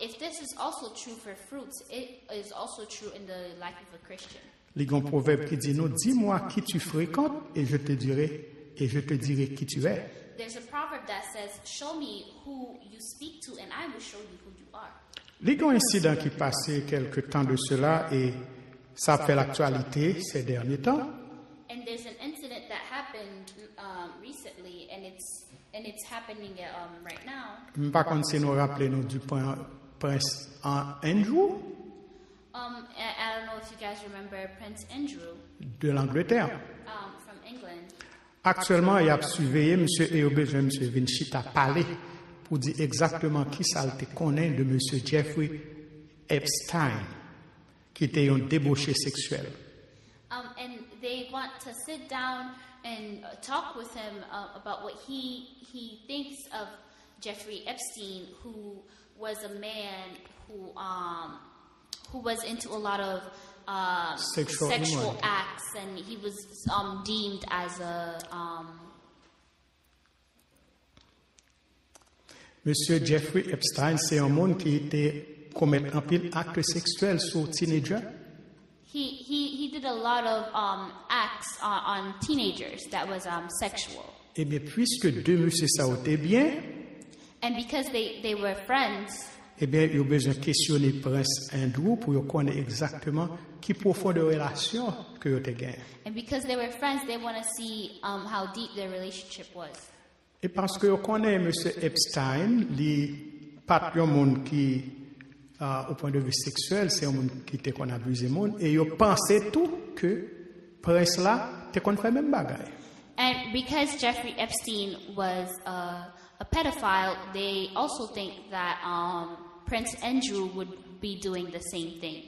If this is also true for fruits, it is also true in the life of a Christian. Il y a un proverbe qui dit, non, dis-moi qui tu fréquentes et je te dirai qui tu es. There's a proverb that says, show me who you speak to and I will show you who you are. Il y a un incident qui passait quelque temps de cela et ça fait l'actualité ces derniers temps. And there's an incident that happened recently and it's happening right now. Par contre, si nous rappelons du prince Andrew I don't know if you guys remember Prince Andrew de l'Angleterre. from England. Actuellement, il a surveillé M. Eobé, M. Vinci a parlé pour dire exactement qui ça te connaît de M. Jeffrey Epstein, qui était un débauché sexuel. And they want to sit down and talk with him about what he thinks of Jeffrey Epstein, who was a man who was into a lot of sexual acts, and he was deemed as a Monsieur Jeffrey Epstein, c'est un monde qui était commettre un pile acte sexuel sur teenagers. He did a lot of acts on teenagers that was sexual. Eh bien, puisque deux messieurs ça étaient bien, And because they were friends, eh bien, il y a besoin de questionner Prince Andrew pour connaître exactement qui profond de relation que vous avez gagné. and because they were friends, they want to see how deep their relationship was. Et parce que vous connaissez M. Epstein, il pas un monde qui au point de vue sexuel, c'est un monde qui te qu'on abuse monde et ils pensaient tout que prince là te qu'on fait même bagaille. And because Jeffrey Epstein was a pedophile, they also think that Prince Andrew would be doing the same thing.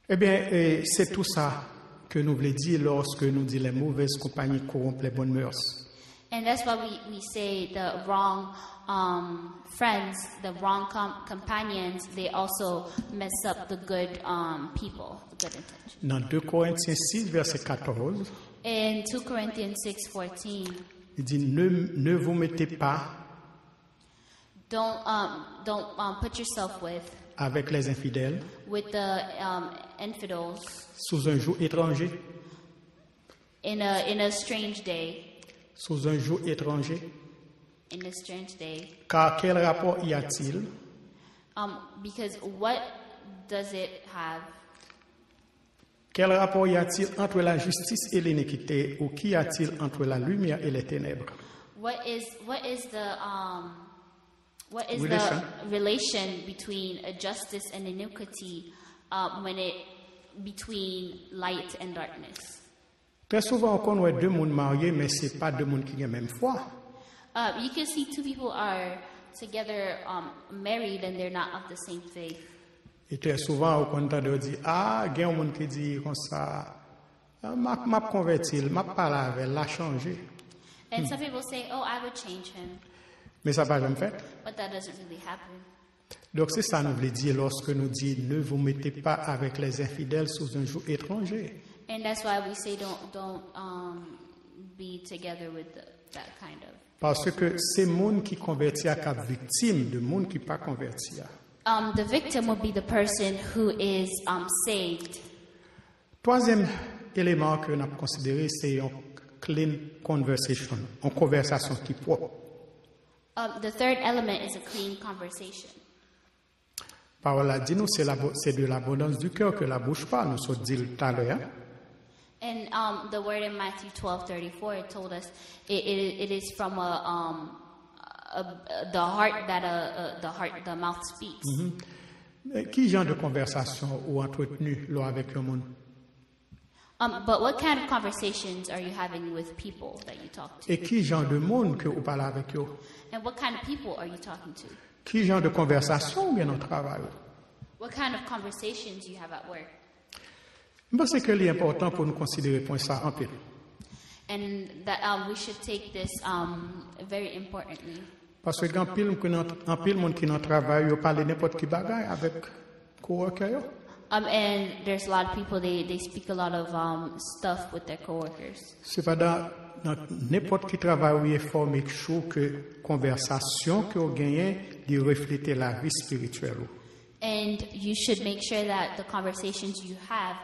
Eh bien, c'est tout ça que nous voulons dire lorsque nous disons les mauvaises compagnies corrompent les bonnes mœurs. And that's why we say the wrong friends, the wrong companions, they also mess up the good people, the good intentions. Dans 2 Corinthiens 6, verset 14, In 2 Corinthians 6:14, il dit ne vous mettez pas don't put yourself avec les infidèles with the infidels sous un joug étranger. in a strange day. Sous un joug étranger. In a strange day. Car quel rapport y a-t-il Because what does it have? Quel rapport y a-t-il entre la justice et l'iniquité, ou qu'y a-t-il entre la lumière et les ténèbres? What is the Relation. relation between a justice and iniquity between light and darkness? Très souvent, on connaît 2 mondes mariés, mais ce n'est pas 2 mondes qui ont la même foi. You can see 2 people are together married and they're not of the same faith. Et très souvent, on entend dire il y a un monde qui dit comme ça, m'a converti, m'a parlé avec, l'a changé. And some people say, oh, I would change him. Mais ça n'a pas jamais fait. But that doesn't really happen. Donc c'est ça nous voulons dire lorsque nous disons ne vous mettez pas avec les infidèles sous un joug étranger. And that's why we say don't be together with that kind of. Parce que c'est monde qui convertit à cap victime de monde qui pas converti. The victim will be the person who is saved. Troisième élément que nous avons considéré, c'est une clean conversation, une conversation qui propre. The third element is a clean conversation. Parole a dit nous, c'est de l'abondance du cœur que la bouche parle, nous sommes dit tout à l'heure. And the word in Matthew 12:34 it told us it is from the heart that the mouth speaks. Qui genre de conversation ou entretenu là avec le monde? But what kind of conversations are you having with people that you talk to? Et qui genre de monde que vous parlez avec eux? And what kind of people are you talking to? Qui genre de conversation bien au travail? What kind of conversations you have at work? Je pense que c'est important pour nous considérer point ça en pile. And that we should take this very importantly. Parce que en pile monde qui dans travail, ils parlent n'importe qui bagaille avec coworker. And there's a lot of people they speak a lot of stuff with their coworkers. C'est pas dans n'importe qui travail où il faut make sure que conversation que vous gagnez de refléter la vie spirituelle. And you should make sure that the conversations you have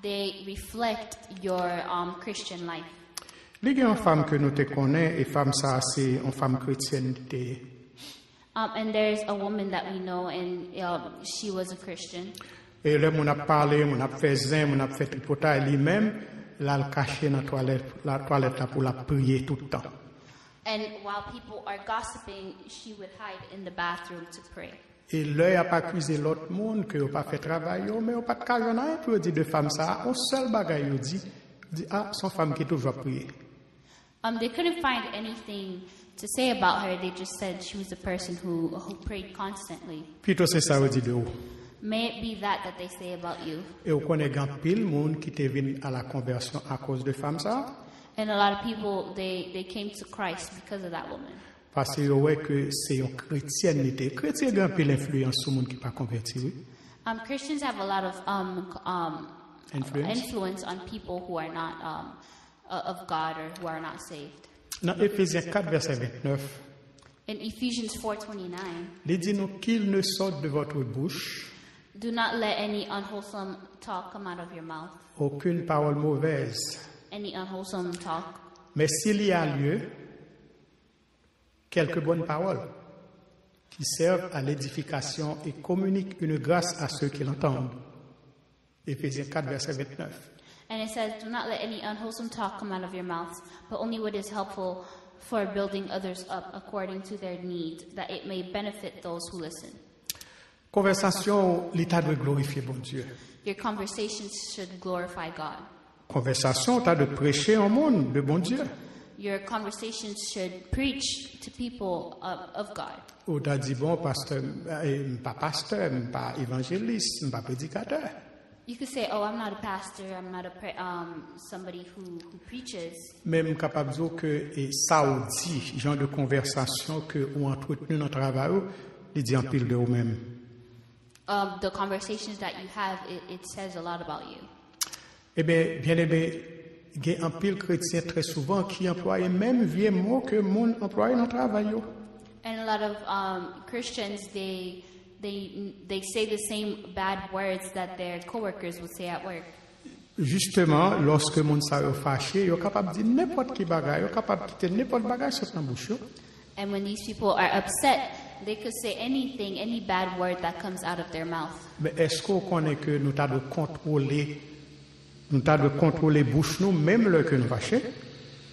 they reflect your Christian life. Il y a une femme que nous te connaissons et femme ça c'est une femme chrétienne. And there's a woman that we know and she was a Christian. Et là on a parlé, on a fait zin, on a fait tripotage lui-même, là le caché dans la toilette là pour la prier tout le temps. And while people are gossiping, she would hide in the bathroom to pray. Et l'œil a pas accusé l'autre monde que n'a pas fait travail, mais n'a pas de cas rien pour dire de femme ça, un seul bagage dit son femme qui toujours prier. They couldn't find anything to say about her. They just said she was a person who prayed constantly. Plutôt c'est ça dit de vous. May it be that they say about you. Et on connaît grand pile monde qui est venu à la conversion à cause de femme ça. And a lot of people they came to Christ because of that woman. Parce que ouais que c'est une chrétienté. Chrétien grand pile influence sur monde qui pas converti. Oui. Christians have a lot of influence on people who are not of God or who are not saved. Dans Éphésiens 4 verset 29. In Ephesians 4:29. Il dit nous qu'il ne sorte de votre bouche. Do not let any unwholesome talk come out of your mouth. Aucune parole mauvaise. Any unwholesome talk. Mais s'il y a lieu, quelques bonnes paroles qui servent à l'édification et communiquent une grâce à ceux qui l'entendent. Éphésiens 4, verset 29. And it says, do not let any unwholesome talk come out of your mouth, but only what is helpful for building others up according to their needs, that it may benefit those who listen. Conversation, l'état de glorifier bon Dieu. Your conversations should glorify God. Conversation, t'as de prêcher au monde de bon Dieu. Your conversations should preach to people of God. Ou t'as dit, bon, pasteur, pas pasteur, pas évangéliste, pas prédicateur. You could say, oh, I'm not a pastor, I'm not somebody who preaches. Même capable de dire que et ça ou dit, genre de conversation que ou entretenu dans le travail, il dit en pile de vous-même. The conversations that you have, it says a lot about you. Eh bien, il y a un pile chrétien très souvent qui emploie même vieux mots que mon employé dans le travail. And a lot of Christians, they say the same bad words that their coworkers would say at work. Justement, lorsque mon sa yo fâché, yo capable de dire n'importe qui bagaille, yo capable de quitter n'importe bagaille sur dans bouche. And when these people are upset, they could say anything, any bad word that comes out of their mouth. Mais est-ce qu'on connaît que nous t'a de contrôler bouche nous même le que nous fâchés?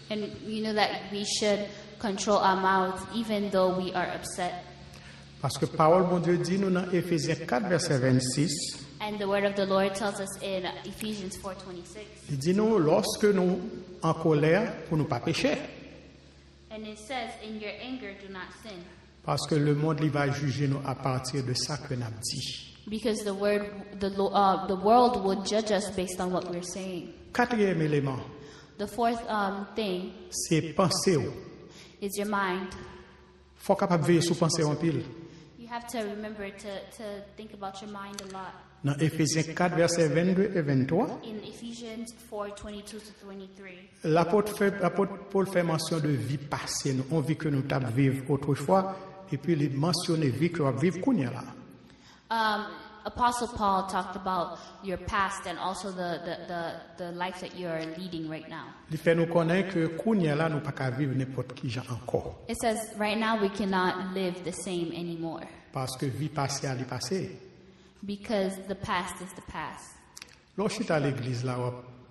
And you know that we should control our mouths even though we are upset. Parce que parole bon Dieu dit nous dans Éphésiens 4 verset 26. And the word of the Lord tells us in Ephesians 4:26. Il dit nous lorsque nous en colère pour ne pas pécher. And it says, in your anger, do not sin. Parce que le monde il va juger nous à partir de ça que nous avons dit. Because the world would judge us based on what we're saying. Quatrième élément, The fourth thing c'est penser. is your mind. Faut capable veiller sur penser en pile. You have to remember to think about your mind a lot. Dans Éphésiens 4 versets 22 et 23, In Ephesians 4:22-23, l'apôtre Paul fait mention de vie passée, on vit que nous t'avons vécu autrefois et puis il mentionne vie que nous vivons kounya là. Apostle Paul talked about your past and also the life that you are leading right now. Il fait nous connaître que kounya là nous pas qu'à vivre n'importe qui gens encore It says right now we cannot live the same anymore parce que vie passée elle est passée. because the past is the past. Lorsque tu à l'église là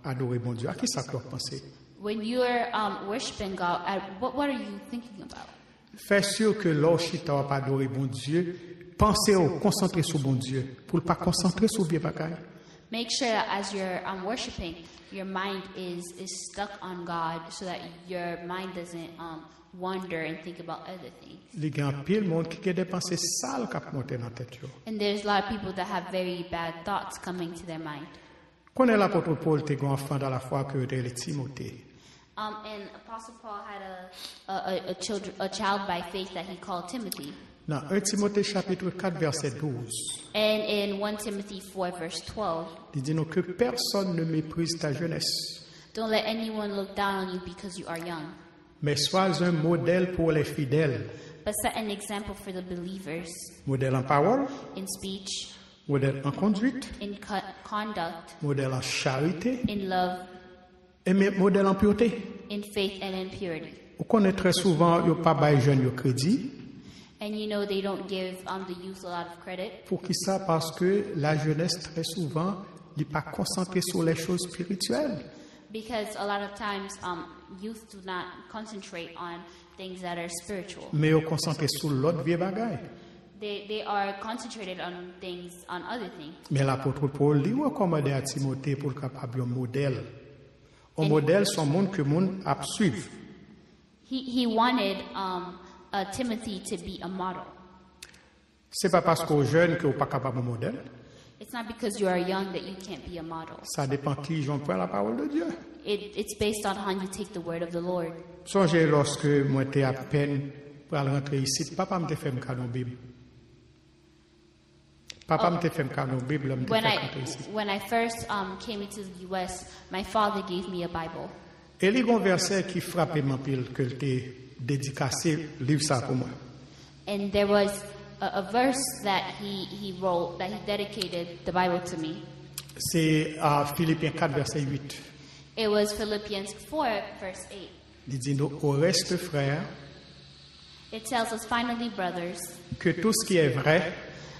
adorer bon Dieu, à qui ça peut penser? When you're worshiping God, what are you thinking about? Fais sûr que lorsque tu adorer bon Dieu, pensez au concentrer sur bon Dieu pour ne pas concentrer sur vieux bagaille. Make sure that as you're worshiping, your mind is stuck on God, so that your mind doesn't wander and think about other things. Il y a un pile monde qui a des pensées sales qui montent dans la tête. And there's a lot of people that have very bad thoughts coming to their mind. Connais l'apôtre Paul, t'es un enfant dans la foi que t'es le Timothée. And Apostle Paul had a child by faith that he called Timothy. Dans 1 Timothée chapitre 4 verset 12, And in 1 Timothy 4 verse 12, il dit nous que personne ne méprise ta jeunesse, don't let anyone look down on you because you are young, mais sois un modèle pour les fidèles. but set an example for the believers Modèle en parole, in speech, modèle en conduite, in conduct, modèle en charité in love, et modèle en pureté. in faith, and in purity. On connaît très souvent, il n'y a pas de jeunes au crédit. And you know they don't give the youth a lot of credit. Pour qui ça? Parce que la jeunesse, très souvent, n'est pas concentrée sur les choses spirituelles. Because a lot of times youth do not concentrate on things that are spiritual. Mais ils sont concentrés sur l'autre vieux bagaille. They are concentrated on things, on other things. Mais l'apôtre Paul lui recommande à Timothée pour capable un modèle. Un modèle, c'est un monde que le monde a suivre. He wanted Timothy to be a model. C'est pas parce qu'aux jeunes que vous pas capable un modèle. It's not because you are young that you can't be a model. Ça dépend qui j'en prend la parole de Dieu. It's based on how you take the word of the Lord. Songez lorsque moi j'étais à peine pour rentrer ici, papa me fait me cadeau Bible. Papa me fait me cadeau Bible, me fait rentrer ici. When I first came into the U.S., my father gave me a Bible. Et il y a un verset qui frappait ma pile que t'ai dédicacé livre ça pour moi. And there was a verse that he wrote, that he dedicated the Bible to me. C'est à Philippiens 4 verset 8. It was Philippians 4 verse 8. Il dit nous au reste frères It tells us, finally, brothers, que tout ce qui est vrai,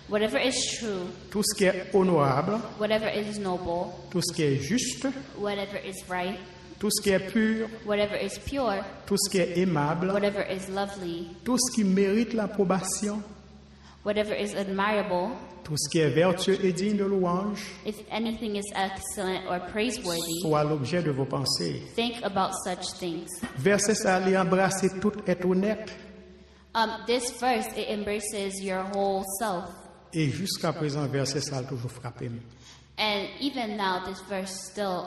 whatever is true, tout ce qui est honorable, whatever is noble, tout ce qui est juste, whatever is right, tout ce qui est pur, whatever is pure, tout ce qui est aimable, whatever is lovely, tout ce qui mérite l'approbation, Whatever is admirable, tout ce qui est vertueux et digne de louange, if anything is excellent or praiseworthy, soit l'objet de vos pensées. think about such things. Verset ça, il embrasse tout est honnête. This verse, it embraces your whole self. Et jusqu'à présent, verset ça a toujours frappé. And even now, this verse still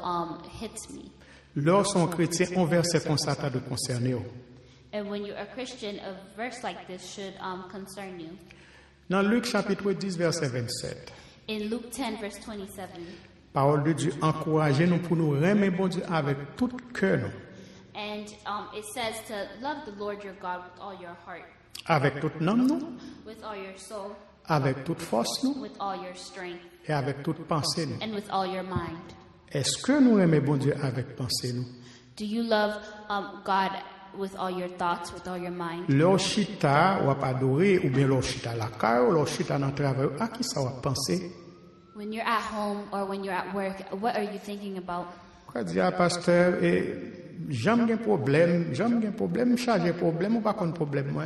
hits me. Lorsqu'on chrétien, on verset comme ça de concerner. And when you're a Christian, a verse like this should concern you. Dans Luc chapitre 10, verset 27, In Luke 10, verse 27, parole de Dieu, encouragez-nous pour nous aimer bon Dieu avec tout cœur, nous, and it says to love the Lord your God with all your heart, avec toute âme, nous, with all your soul, avec toute force, nous, with all your strength, et avec toute pensée, nous. and with all your mind. Est-ce que nous aimons bon Dieu avec pensée, nous? Do you love God with all your thoughts, with all your mind? Leur chita ou pas adorer, ou bien leur chita la caille, ou leur chita dans le travail, à qui ça va penser? When you're at home or when you're at work, what are you thinking about? Quand dit à pasteur, j'aime un problème, chargé problème, ou pas qu'on problème, moi?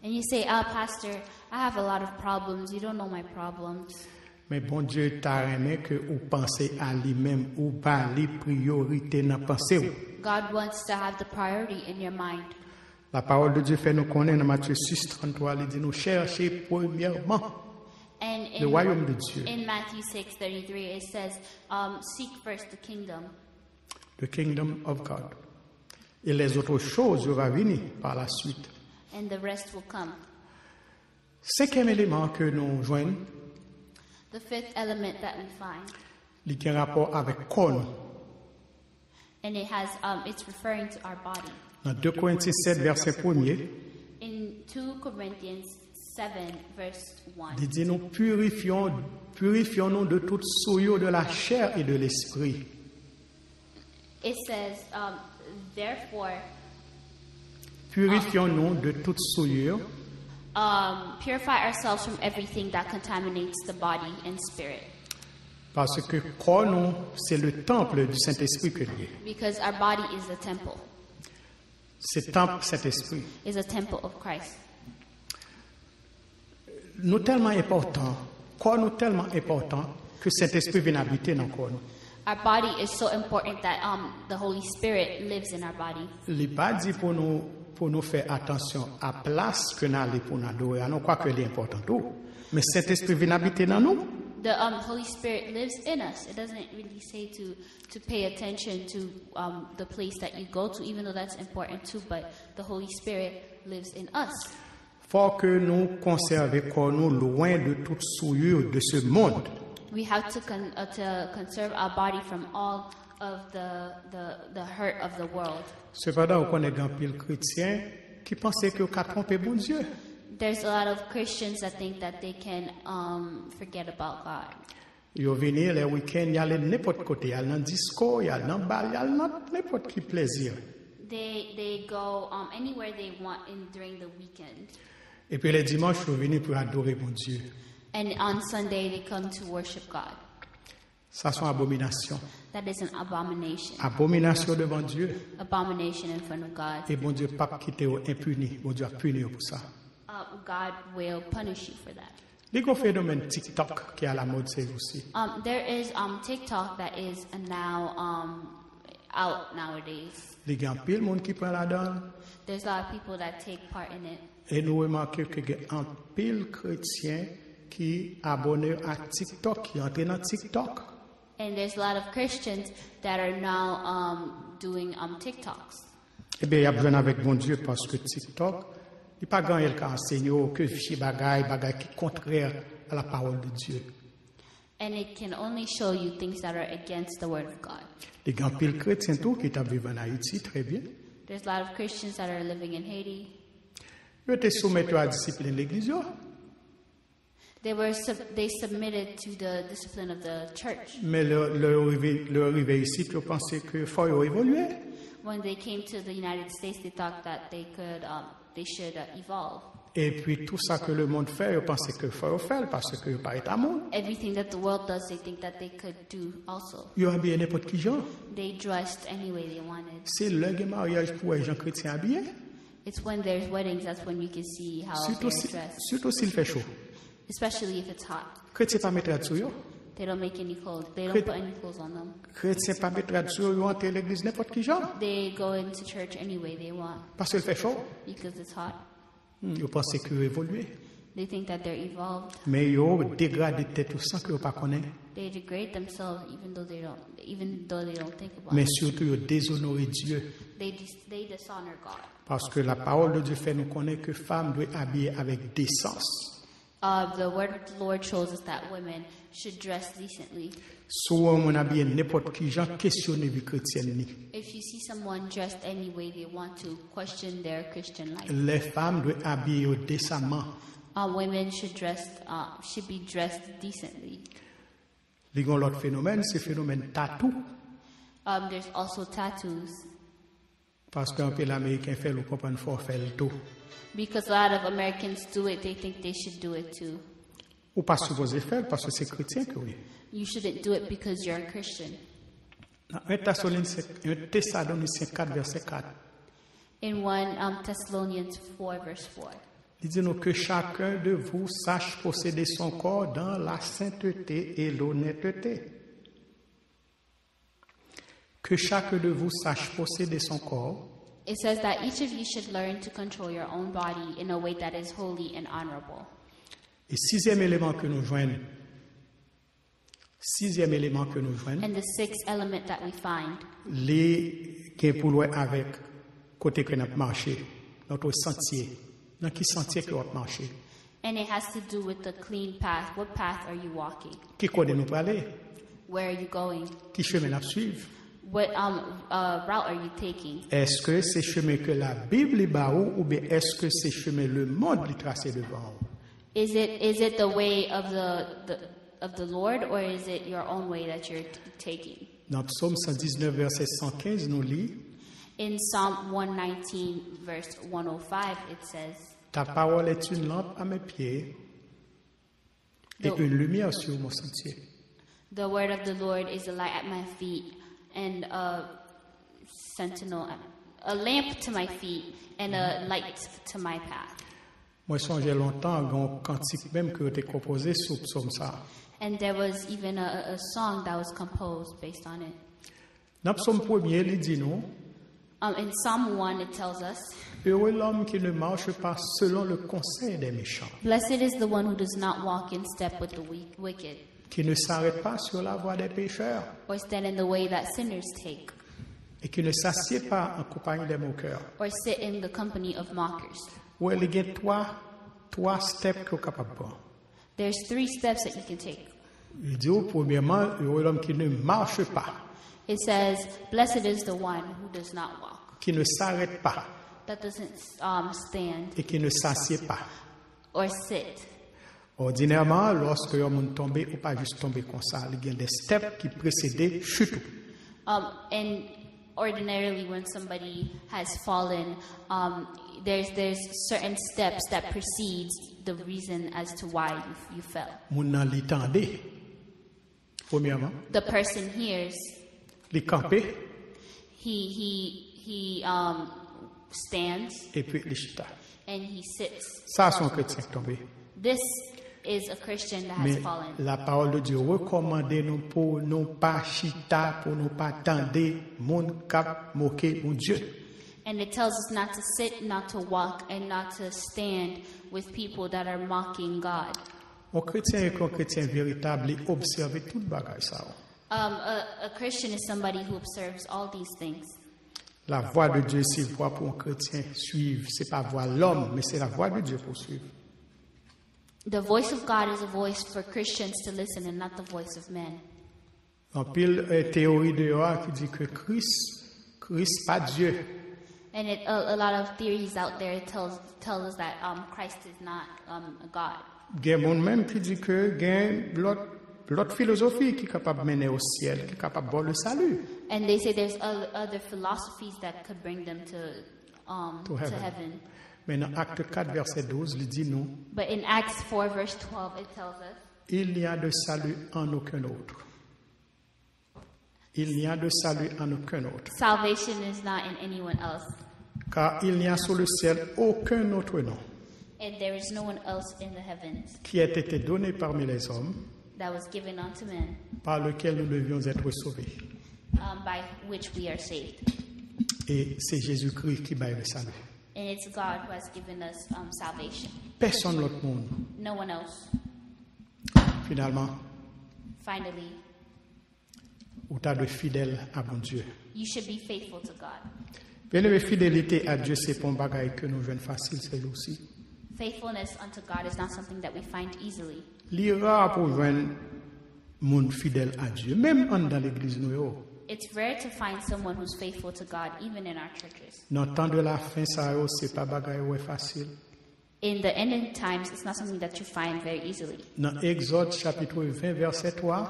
And you say, Pastor, I have a lot of problems. You don't know my problems. Mais bon Dieu t'a aimé que vous pensez à lui-même, ou pas les priorités dans la pensée. God wants to have the priority in your mind. La parole de Dieu fait nous connaître dans Matthieu 6, 33, il dit nous chercher premièrement And le royaume de Dieu. in Matthew 6:33, it says, seek first the kingdom. The kingdom of God. Et les autres choses vont venir par la suite. And the rest will come. Cinquième élément que nous joignons, The fifth element that we find, il y a un rapport avec corps. and it has, it's referring to our body. Dans 2 Corinthiens 7, verset 1er, In 2 Corinthians 7, verse 1, il dit nous purifions-nous de toute souillure de la chair et de l'esprit. it says, therefore, Purifions-nous de toute souillure purify ourselves from everything that contaminates the body and spirit. parce que corps, nous, c'est le temple du Saint-Esprit que nous est. Because our body is a temple, C'est temple Saint-Esprit. is a temple of Christ. Nous tellement important, corps nous tellement important que Saint-Esprit vient habiter dans le corps. Our body is so important that the Holy Spirit lives in our body. Il n'est pas dit pour nous faire attention à la place que nous allons pour nous adorer. Nous croyons que c'est important tout. Mais Saint-Esprit vient habiter dans nous. The Holy Spirit lives in us. It doesn't really say to pay attention to the place that you go to, even though that's important too, but the Holy Spirit lives in us. Faut que nous conservions corps nous loin de toute souillure de ce monde. We have to conserve our body from all of the hurt of the world. Cependant, on connaît un pile chrétien qui pensait que qu'à tromper bon Dieu. There's a lot of Christians that think that they can forget about God. Ils viennent les week-ends, ils allaient n'importe côté, ils allaient dans le disco, ils allaient dans le bar, ils allaient dans n'importe quel plaisir. They go anywhere they want during the weekend. Et puis les dimanches, ils viennent pour adorer mon Dieu. And on Sunday they come to worship God. Ça sont abominations. That is an abomination. Abomination devant Dieu. Abomination in front of God. Et bon Dieu pas quitter impuni. Bon Dieu a puni pour ça. God will punish you for that. Il y a un phénomène TikTok qui est à la mode, c'est aussi. There is TikTok that is now out nowadays. Il y a un pile monde qui prend là-dedans. There's a lot of people that take part in it. Et nous remarquons qu'il y a un pile chrétien qui abonnent à TikTok, qui entrent dans TikTok. And there's a lot of Christians that are now doing TikToks. Eh bien, il y a besoin avec mon Dieu parce que TikTok, il n'y a pas grand qui enseigne que ces bagailles qui sont contraires à la parole de Dieu. And it can only show you things that are against the word of God. Les grands piles chrétiens tout qui vivent en Haïti, très bien. There's a lot of Christians that are living in Haiti. Ils étaient soumis à la discipline de l'Église. They submitted to the discipline of the church. Mais leur arrivée ici, ils pensaient qu'il faut évoluer. When they came to the United States, they thought that they should evolve. Et puis tout ça que le monde fait, ils pensaient qu'il faut faire parce qu'ils ne sont pas à monde. Everything that the world does, they think that they could do also. Ils ont habillé n'importe qui genre. They dressed any way they wanted. C'est le mariage pour les gens chrétiens habillés. It's when there's weddings that's when you can see how they're dressed. Surtout s'il fait chaud. especially if it's hot. Chrétien pas mettre sur yo. They don't make any clothes. They don't put any clothes on them. Chrétien pas mettre sur yo entrer l'église n'importe qui genre They go into church any way they want parce qu'il fait chaud. because it's hot. Yo pense que évoluer. They think that they're evolved. Mais yo dégrade tête sans que yo pas connaît. They degrade themselves even though they don't think about Mais it. surtout yo déshonorer Dieu They dishonor God. parce que la parole de Dieu fait nous connaître que femme doit habiller avec décence. The word of the Lord shows us that women should dress decently. Souvent on habille n'importe qui genre questionner vie chrétienne ni. If you see someone dressed any way they want to, question their Christian life. Les femmes doivent habiller décemment. Women should be dressed decently. Il y a l'autre phénomène, c'est le phénomène tatou. There's also tattoos. Parce qu'un peu l'américain fait le comprendre fort faire le tout. Because a lot of Americans do it, they think they should do it too. Ou pas supposé faire parce que c'est chrétien que oui. You shouldn't do it because you're a Christian. Dans 1 Thessaloniciens 4, verset 4, In 1 Thessalonians 4, verse 4. il dit nous que chacun de vous sache posséder son corps dans la sainteté et l'honnêteté. Que chacun de vous sache posséder son corps It says that each of you should learn to control your own body in a way that is holy and honorable. Et sixième élément que nous joignons, And the sixth element that we find les qui pour loin avec côté que nous marché, notre sentier. Dans qui sentier que nous marché? and it has to do with the clean path. What path are you walking? Qui côté nous parler? Where are you going? Qui chemin nous suivre? What route are you taking? Est-ce que c'est chemin que la Bible bat ou bien est-ce que c'est chemin le monde lui tracé devant? Is it the way of the Lord, or is it your own way that you're taking? Dans Psaume 119 verset 115 nous lit In Psalm 119 verse 105 it says, ta parole est une lampe à mes pieds et No. une lumière sur mon sentier. "The word of the Lord is a light at my feet and a lamp to my feet and a light to my path." Moi songeais longtemps à un cantique même que été composé sur Psaume ça. And there was even a song that was composed based on it. Dans Psaume 1er, il dit nous In Psalm 1 it tells us, heureux l'homme qui ne marche pas selon le conseil des méchants, "Blessed is the one who does not walk in step with the wicked, qui ne s'arrête pas sur la voie des pécheurs or stand in the way that sinners take, et qui ne s'assied pas en compagnie des moqueurs. or sit in the company of mockers." Où il y a trois steps que vous capable de prendre. There's 3 steps that you can take. Il dit premièrement, heureux l'homme qui ne marche pas, It says, "Blessed is the one who does not walk, qui ne s'arrête pas that doesn't stand et qui ne s'assied pas. or sit." Ordinairement, lorsque l'homme tombe, ou pas juste tomber comme ça, il y a des steps qui précédaient chute. And ordinarily, when somebody has fallen, there's certain steps that precedes the reason as to why you fell. Moun nan li tande. Premièrement, The person hears, li campé he stands, et puis li chita. and he sits. Ça, son chrétien qui tombé. This is a Christian that has Mais fallen. la parole de Dieu recommande nous pour nous pas chita, pour nous pas tendre, moun kap moquer mon Dieu. And it tells us not to sit, not to walk, and not to stand with people that are mocking God. Un chrétien est un chrétien véritable, il observe toute bagaille ça. A Christian is somebody who observes all these things. La voix de Dieu, c'est la voix pour un chrétien suivre. C'est pas la voix de l'homme, mais c'est la voix de Dieu pour suivre. The voice of God is a voice for Christians to listen and not the voice of men. En pile théorie dehors qui dit que Christ pas Dieu. And a lot of theories out there tell us that Christ is not a God. Il y a monde même qui dit que il y a l'autre philosophie qui est capable de mener au ciel, qui est capable de voir le salut. And they say there's other philosophies that could bring them to heaven. Mais dans Acte 4, verset 12, il dit nous, But in Acts 4, verse 12, it tells us, il n'y a de salut en aucun autre. Il n'y a de salut en aucun autre. salvation is not in anyone else. Car il n'y a sous le ciel aucun autre nom And there is no one else in the heavens qui ait été donné parmi les hommes, that was given unto men, par lequel nous devions être sauvés. by which we are saved. Et c'est Jésus-Christ qui baille le salut. And it's God who has given us salvation. Personne l'autre monde. No one else. Finalement, Finally, ou t'as de fidèle à bon Dieu. you should be faithful to God. Bien-aimé, fidélité à Dieu, c'est pas un bagage que nous jouons facile, c'est aussi. Faithfulness unto God is not something that we find easily. L'ira pour joindre monde fidèle à Dieu, même dans l'église nous. It's rare to find someone who's faithful to God, even in our churches. Dans le temps de la fin, ça c'est pas bagage ouais facile. In the ending times, it's not something that you find very easily. Dans Exode chapitre 20 verset 3,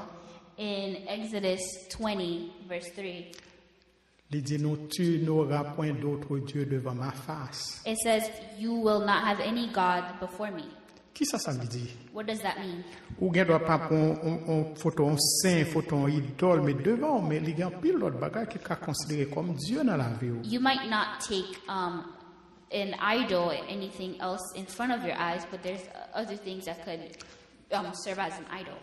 In Exodus 20, verse 3, il dit nous tu n'auras point d'autre Dieu devant ma face. it says, "You will not have any God before me." Qui ça veut dire? What does that mean? Ou bien doit pas prendre un photo un saint, photo un idole mais devant mais il y a pile d'autres bagages qui est considéré comme Dieu dans la vie. You might not take an idol or anything else in front of your eyes, but there's other things that could serve as an idol.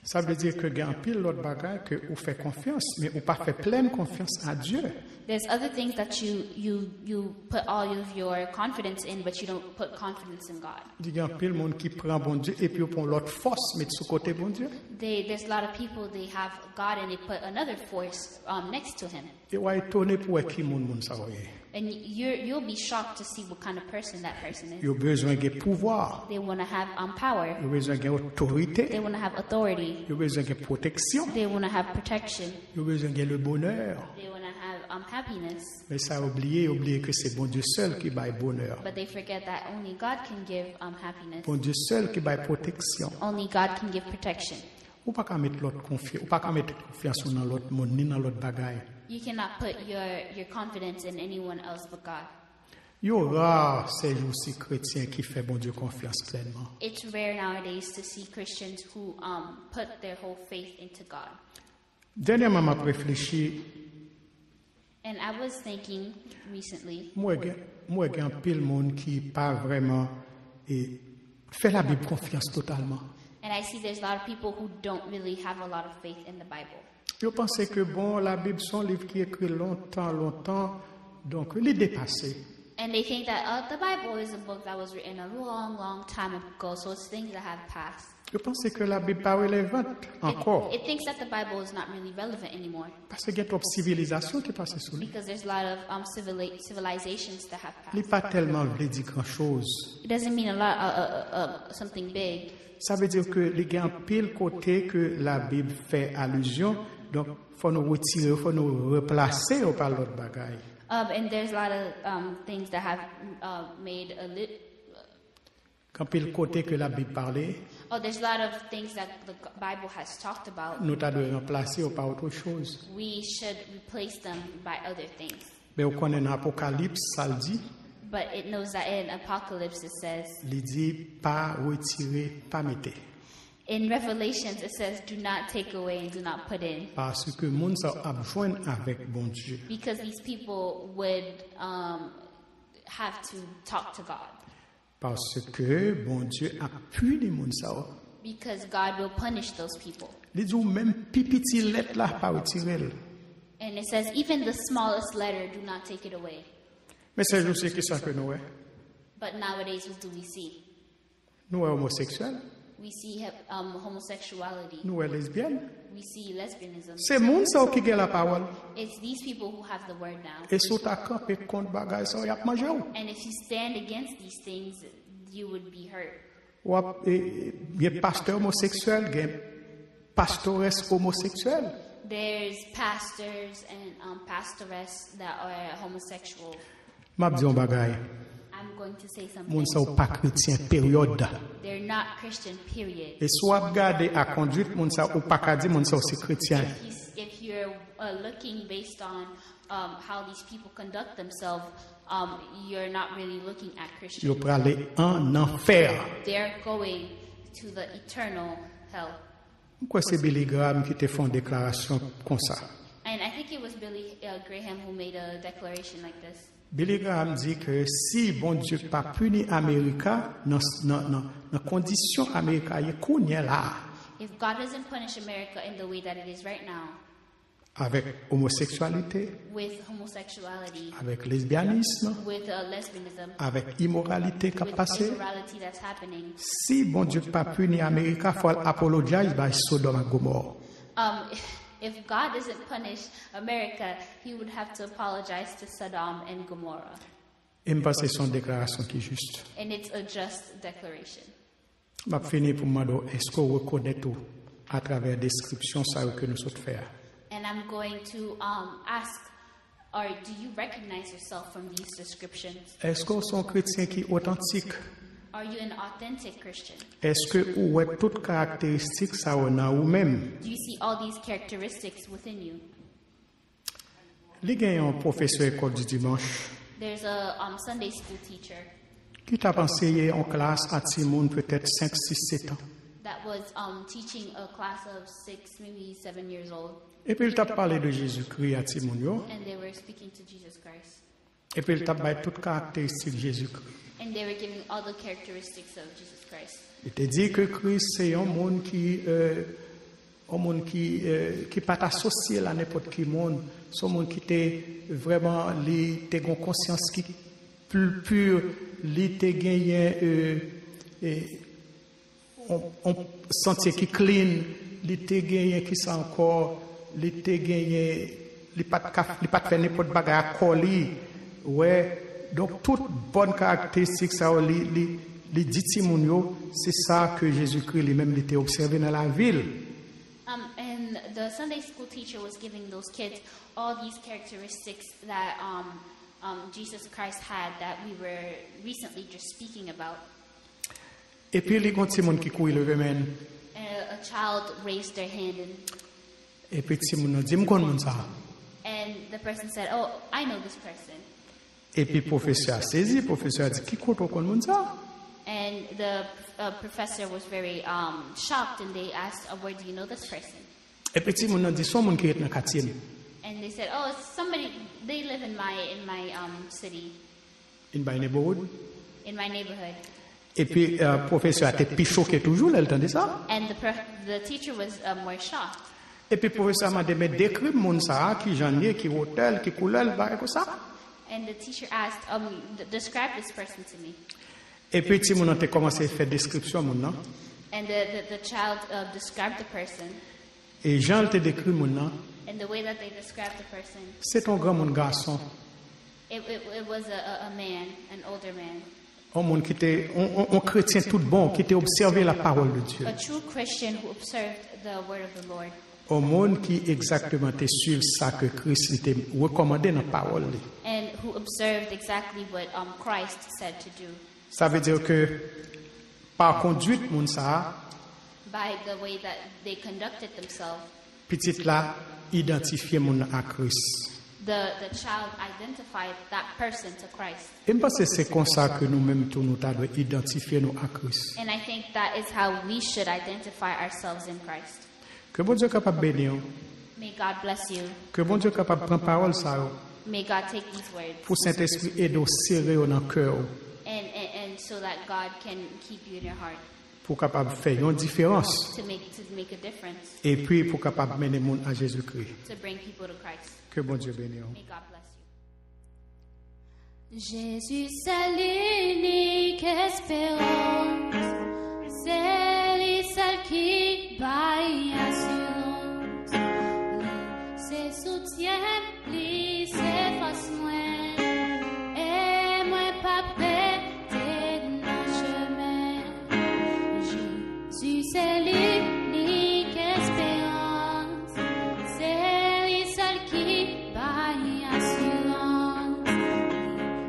Ça veut dire que il y a pile d'autres bagages que vous faites confiance mais vous pas fait pleine confiance à Dieu. There's other things that you put all of your confidence in, but you don't put confidence in God. Il y a pile monde qui prend bon Dieu et puis on prend l'autre force mais sous côté bon Dieu. There's a lot of people, they have God and they put another force next to him. Et ouais étonné pour qui monde ça voyez. And you'll be shocked to see what kind of person that person is. Il a besoin de pouvoir, They want to have power. il a besoin d'autorité, They want to have authority. il a besoin de protection, They want to have protection. il a besoin de le bonheur. They want to have happiness. Mais ça oublier que c'est bon Dieu seul qui baille bonheur. But they forget that only God can give happiness. Bon Dieu seul qui baille protection. Only God can give protection. Ou pas qu'à mettre l'autre confiance, ou pas qu'à mettre confiance dans l'autre monde ni dans l'autre bagaille. You cannot put your confidence in anyone else but God. Il y aura ces jours-ci chrétiens qui font bon Dieu confiance pleinement. It's rare nowadays to see Christians who put their whole faith into God. Dernièrement, je réfléchi, And I was thinking recently, moi, il y a un pile monde qui pas vraiment et fait la Bible confiance totalement. and I see there's a lot of people who don't really have a lot of faith in the Bible. Je pensais que bon, la Bible c'est un livre qui est écrit longtemps, donc il est dépassé. And they think that the Bible is a book that was written a long time ago, so it's things that have passed. Je pensais que la Bible pas relevante encore, It thinks that the Bible is not really relevant anymore parce qu'il y a trop de civilisation qui passe sous lui. because there's a lot of civilizations that have Il n'est passed. pas tellement voulu dire grand-chose. It doesn't mean a lot, something big. Ça veut dire que il y a un pile côté que la Bible fait allusion, donc il faut nous retirer, il faut nous replacer par l'autre bagaille. And there's a lot of things that have made a Quand pile côté que la Bible parlait, there's a lot of things that the Bible has talked about. nous devons remplacer par autre chose. We should replace them by other things. Mais on connaît dans l'Apocalypse, ça le dit, But it knows that in Apocalypse it says, il dit pas retirer, pas mettre. in Revelations it says, do not take away and do not put in. Parce que le monde a besoin avec bon Dieu. Because these people would have to talk to God. Parce que bon Dieu a puni le monde ça. Because God will punish those people. Il dit même pipiti lettre là pas retirer. And it says, even the smallest letter, do not take it away. Mais c'est juste que ça que nous est. But nowadays, what do we see? Nous sommes homosexuels, We see homosexuality. nous sommes lesbiennes. We see lesbianism. C'est le monde ça qui a la parole. It's these people who have the word now. Et si tu as campé contre bagay ça, il y a mangé ou. And if you stand against these things, you would be hurt. Ou il y a pasteur homosexuel, il y a pastoresse homosexuelle. There's pastors and pastoresses that are homosexual. M'a dit un bagay. I'm going to say something. Moun sa ou pas chrétien période. They're not Christian, period. Et soit regarder à conduite moun sa ou pas ka di moun sa aussi chrétien. If you're looking based on how these people conduct themselves, you're not really looking at Christians. Yo prale en enfer. They're going to the eternal hell. Pourquoi c'est Billy Graham qui te font déclaration comme ça? And I think it was Billy Graham who made a declaration like this. Billy Graham dit que si bon Dieu pas puni Amérique dans condition Amérique est là If God doesn't punish America in the way that it is right now, avec homosexualité, with homosexuality, avec lesbianisme, with lesbianism, avec immoralité qui a with passé, immorality that's happening, si bon Dieu pas puni Amérique, il faut apologize by Sodome et Gomorrhe. if God doesn't punish America, he would have to apologize to Sodom and Gomorrah. Et je pense que c'est une déclaration qui est juste. And it's a just declaration. Je vais finir pour demander est-ce qu'on reconnaît tout à travers la description que nous sommes faire. And I'm going to ask, or do you recognize yourself from these descriptions? Est-ce qu'on est un chrétien qui est authentique? Are you an authentic Christian? Est-ce que vous avez toutes caractéristiques ça en vous-même? Do you see all these characteristics within you? Il y a un professeur école du dimanche There's a Sunday school teacher qui t'a enseigné en classe à Timoun peut-être 5, 6, 7 ans. that was teaching a class of 6, maybe 7 years old, Et puis il t'a parlé de Jésus-Christ à Timoun yo. and they were speaking to Jesus Christ. Et puis il t'a parlé de toutes caractéristiques de Jésus-Christ. And they were giving all the characteristics of Jesus Christ. Il t'a dit que Christ c'est un monde qui pas associé à n'importe qui monde, c'est un monde qui était vraiment li te gon conscience qui plus pure, li te gagné on sentier qui clean, li te gagné qui ça encore, li te gagné li pas faire n'importe bagarre à coller. Ouais, donc toute bonne caractéristique ça li dit Timoun, c'est ça que Jésus-Christ lui-même était observé dans la ville. And the Sunday school teacher was giving those kids all these characteristics that Jesus Christ had that we were recently just speaking about. Et puis il y a un petit monde qui couille levé main. And a child raised their hand Et puis petit monde dit me connais ça. and the person said, "Oh, I know this person." Et puis professeur a saisi, professeur a dit qui compte connais ça. And the professor was very shocked, and they asked, "Where do you know this person?" Et puis petit monde dit son monde qui est dans quartier. And they said, "Oh, it's somebody. They live in my city, In my neighborhood. in my neighborhood." Et puis professeur a été plus choqué toujours, elle entendait ça. And the teacher was more shocked. Et puis professeur m'a dit mais décrit monde ça qui janvier, qui hôtel, qui couleur, bah comme ça. And the teacher asked, "Describe this person to me." Et puis petit monde a commencé à faire description mon non. And the child described the person. Et Jean te décrit mon non. And the way that they described the person, C'est un grand mon garçon. it was a man, an older man, Un monde qui était un chrétien tout bon, qui était observé la parole de Dieu. a true Christian who observed the word of the Lord, Un monde qui exactement te suivre ça que Christ était recommandé dans la parole. and who observed exactly what Christ said to do. Ça veut dire que par conduite mon ça, By the way that they conducted themselves, petit là identifier mon à Christ. the child identified that person to Christ. Et je pense que c'est comme ça que nous-mêmes tous nous devons identifier nous à Christ. And I think that is how we should identify ourselves in Christ. Que bon Dieu capable bénir, May God bless you. que bon Dieu capable prendre parole ça May God take these words, pour Saint-Esprit aider au serrer dans le cœur and so that God can keep you in your heart pour capable faire une différence to make a difference, et puis pour capable mener monde à Jésus-Christ. to bring people to Christ. Que bon Dieu bénisse. May God bless you. Jésus, c'est l'unique espérance, c'est lui seul qui baille assurance, lui se soutient, lui s'efface moins, et moi pas prêté dans chemin. Jésus, c'est l'unique espérance, c'est lui seul qui baille assurance,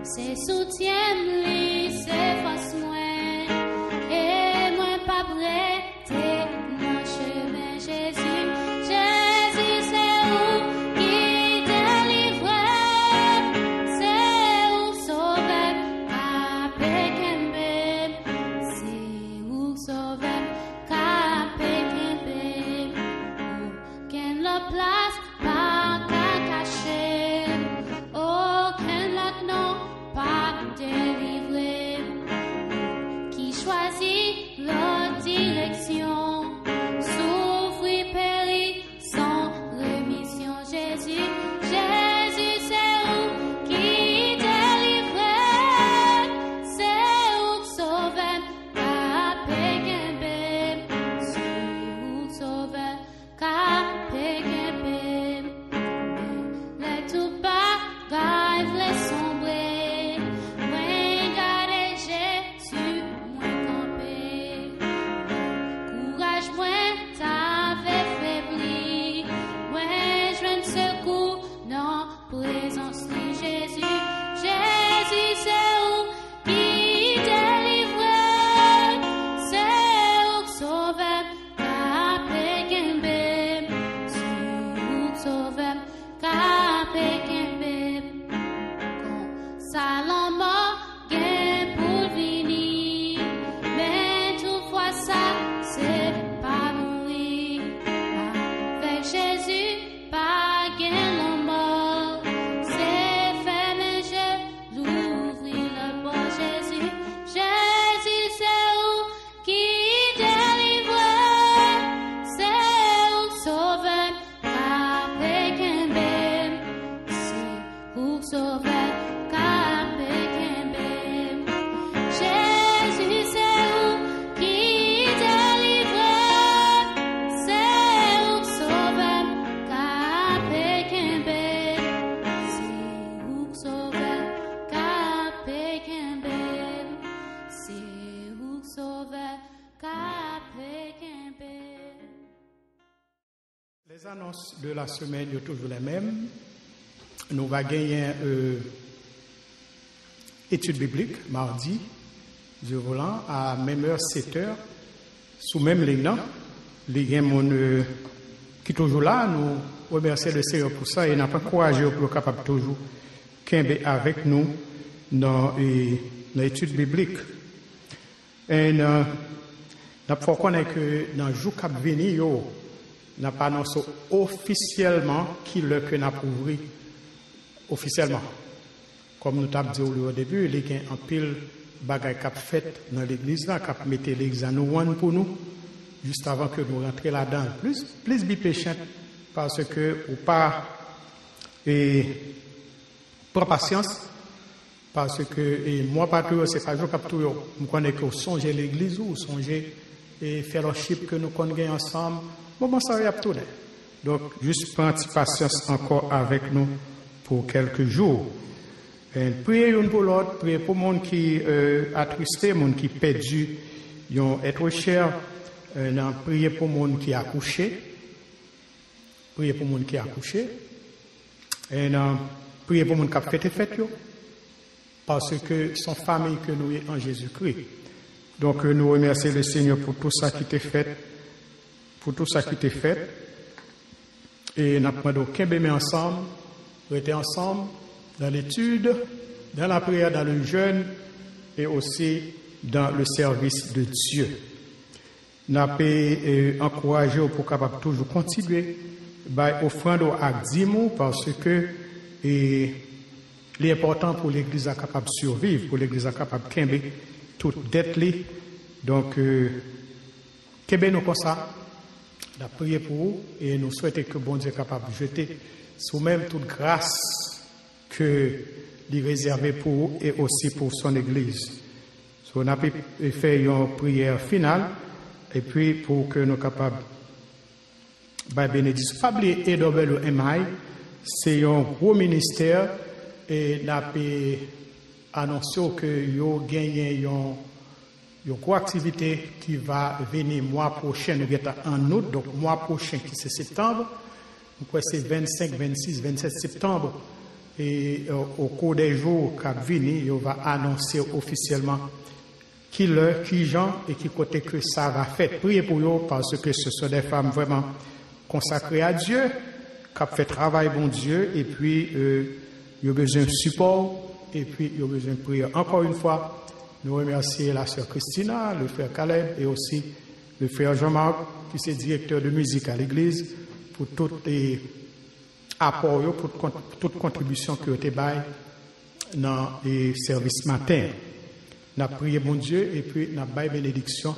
c'est soutien, lui s'efface moins, et moi pas prêté dans chemin. Jésus, Jésus, c'est où qui délivre, c'est où sauver, capé kembe, c'est où sauver, capé kembe, où qu'en la place pas qu'à cacher. ou sauver, capé Kembe. Jésus, c'est où qui délivre, c'est où sauver, capé Kembe. C'est où sauver, capé Kembe. C'est où sauver, capé Kembe. Les annonces de la semaine sont toujours les mêmes. Nous allons gagner étude biblique mardi du volant à même heure 7h sous même ligne. Les gens qui sont toujours là, nous remercions le Seigneur pour ça et n'a pas encouragé pour capable toujours qu'être avec nous dans l'étude biblique. Et nous faut connaître que dans le jour qui va venir, n'a pas annoncé officiellement qui le que n'a ouvert officiellement. Comme nous t'avons dit au début, il y a un pile bagaille qui a fait dans l'église là, qui a mis l'église à nous pour nous, juste avant que nous rentrions là-dedans. Plus be patient, parce que ou pas prends patience, parce que moi pas toujours, c'est pas jour cap toujours. Nous connaissons que songer l'église ou songer et fellowship que nous connaissons ensemble. Bon, ça va tourner. Donc, juste prendre patience encore avec nous pour quelques jours. Priez une pour l'autre, priez pour le monde qui attristé, le monde qui perdu, être cher. Priez pour le monde qui a accouché. Priez pour le monde qui a accouché. Priez pour le monde qui a fait des fêtes. Parce que son famille que nous sommes en Jésus-Christ. Donc, nous remercions le Seigneur pour tout ça qui t'est fait. Pour tout ça qui t'est fait. Et nous avons demandé ensemble, rester ensemble dans l'étude, dans la prière, dans le jeûne et aussi dans le service de Dieu. Nous avons encouragé pour capable toujours continuer à offrande à Dimo parce que l'important pour l'Église est capable de survivre, pour l'Église est capable de kembe toute dette. Donc, kembe nous comme ça. Nous avons prié pour vous et nous souhaitons que bon Dieu soit capable de jeter sous même toute grâce que il réservé pour vous et aussi pour son Église. So, on a fait une prière finale et puis pour que nous soyons capables de bénédiction. Pas oublier EWMI, c'est un gros ministère et nous avons annoncé que nous gagnons une grosse activité qui va venir mois prochain, nous sommes en août, donc mois prochain qui c'est septembre, donc c'est 25, 26, 27 septembre, et au cours des jours qui viennent, on va annoncer officiellement qui l'heure, qui gens et qui côté que ça va faire. Priez pour eux parce que ce sont des femmes vraiment consacrées à Dieu, qui ont fait travail bon Dieu, et puis ils ont besoin de support, et puis ils ont besoin de prière. Encore une fois, nous remercions la sœur Christina, le frère Caleb et aussi le frère Jean-Marc, qui est directeur de musique à l'église, pour tous les apports, pour toute contribution qui a été faite dans les services matin. Nous avons prié mon Dieu et puis nous avons fait bénédiction.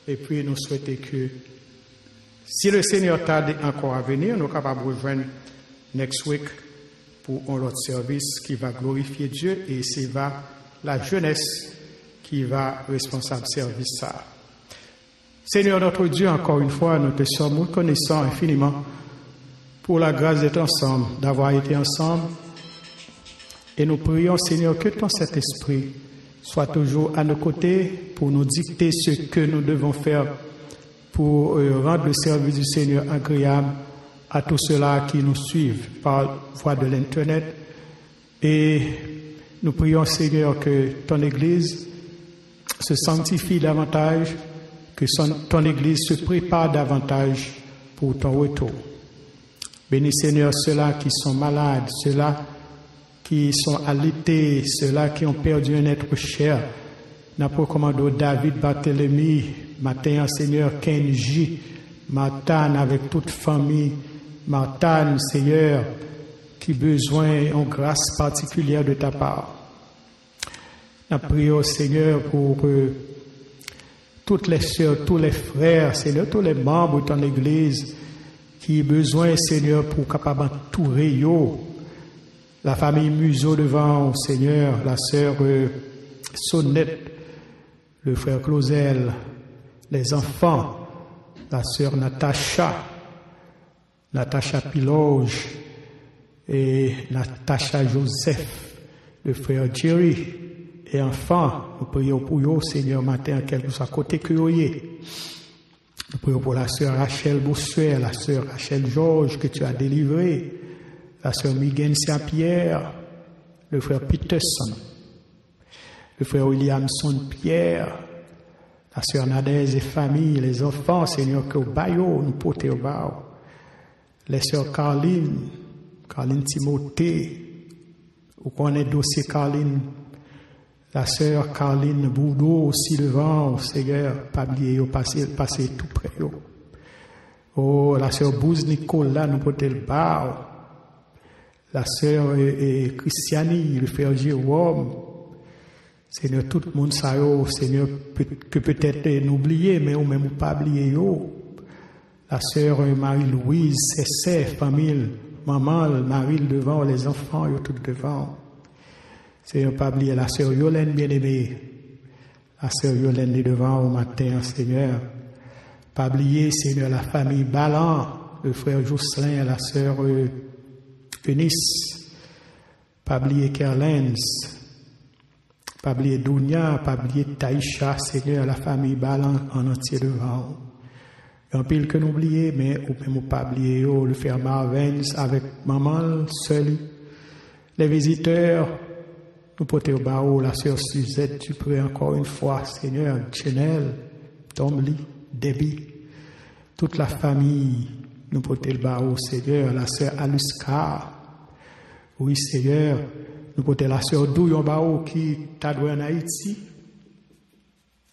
Et puis nous souhaitons que si le Seigneur tarde encore à venir, nous sommes capables de rejoindre next week pour un autre service qui va glorifier Dieu et c'est la jeunesse qui va responsable service ça. Seigneur notre Dieu, encore une fois, nous te sommes reconnaissants infiniment pour la grâce d'être ensemble, d'avoir été ensemble. Et nous prions, Seigneur, que ton Saint-Esprit soit toujours à nos côtés pour nous dicter ce que nous devons faire pour rendre le service du Seigneur agréable à tous ceux-là qui nous suivent par voie de l'Internet. Et nous prions, Seigneur, que ton Église se sanctifie davantage, que ton Église se prépare davantage pour ton retour. Bénis, Seigneur, ceux-là qui sont malades, ceux-là qui sont alités, ceux-là qui ont perdu un être cher. Nous recommandons David Barthélemy, matin, Seigneur, Kenji, Matane avec toute famille, Matane, Seigneur, qui a besoin d'une grâce particulière de ta part. Nous prions, Seigneur, pour toutes les sœurs, tous les frères, Seigneur, tous les membres de ton Église qui ont besoin, Seigneur, pour capable entourer eux La famille Museau devant, Seigneur, la sœur Sonnette, le frère Clausel, les enfants, la sœur Natacha Piloge et Natacha Joseph, le frère Jerry, et enfants, nous prions pour eux, Seigneur, matin, quel que soit côté que vous ayez. Nous prions pour la sœur Rachel Bossuet, la sœur Rachel Georges que tu as délivrée, la sœur Miguel Saint-Pierre, le frère Peterson, le frère Williamson Pierre, la sœur Nadège et famille, les enfants, Seigneur, que au baillot, nous portons au baillot, les sœurs Carline Timothée, ou qu'on est dossier Carline, la sœur Carline Boudot aussi devant, Seigneur, pas oublier, passer tout près. Oh, la sœur Bouze Nicolas, nous portons le baillot, la sœur Christiani, le frère Jérôme, Seigneur, tout le monde sait, Seigneur, que peut-être n'oublier, mais ou même pas oublier. La sœur Marie-Louise, ses famille, maman, Marie devant, les enfants, tout devant. Seigneur, pas oublier la sœur Yolène bien-aimée. La sœur Yolène est devant au matin, Seigneur. Pas oublier, Seigneur, la famille Ballan, le frère Jocelyn, la sœur Eunice. Pas oublier Kerlens. Pas oublier Dounia, pas oublier Taïcha, Seigneur, la famille Ballan en entier devant. Il y a un pile que nous oublions, mais ou même pas oublier le frère Marvens avec maman, seul. Les visiteurs, nous portons au barreau, la sœur Suzette, tu pries encore une fois, Seigneur, Chenel, Tomli, Debbie, toute la famille, nous portons le barreau, Seigneur, la sœur Aluska. Oui, Seigneur, nous portons la sœur Douillon Bao qui t'a doué en Haïti.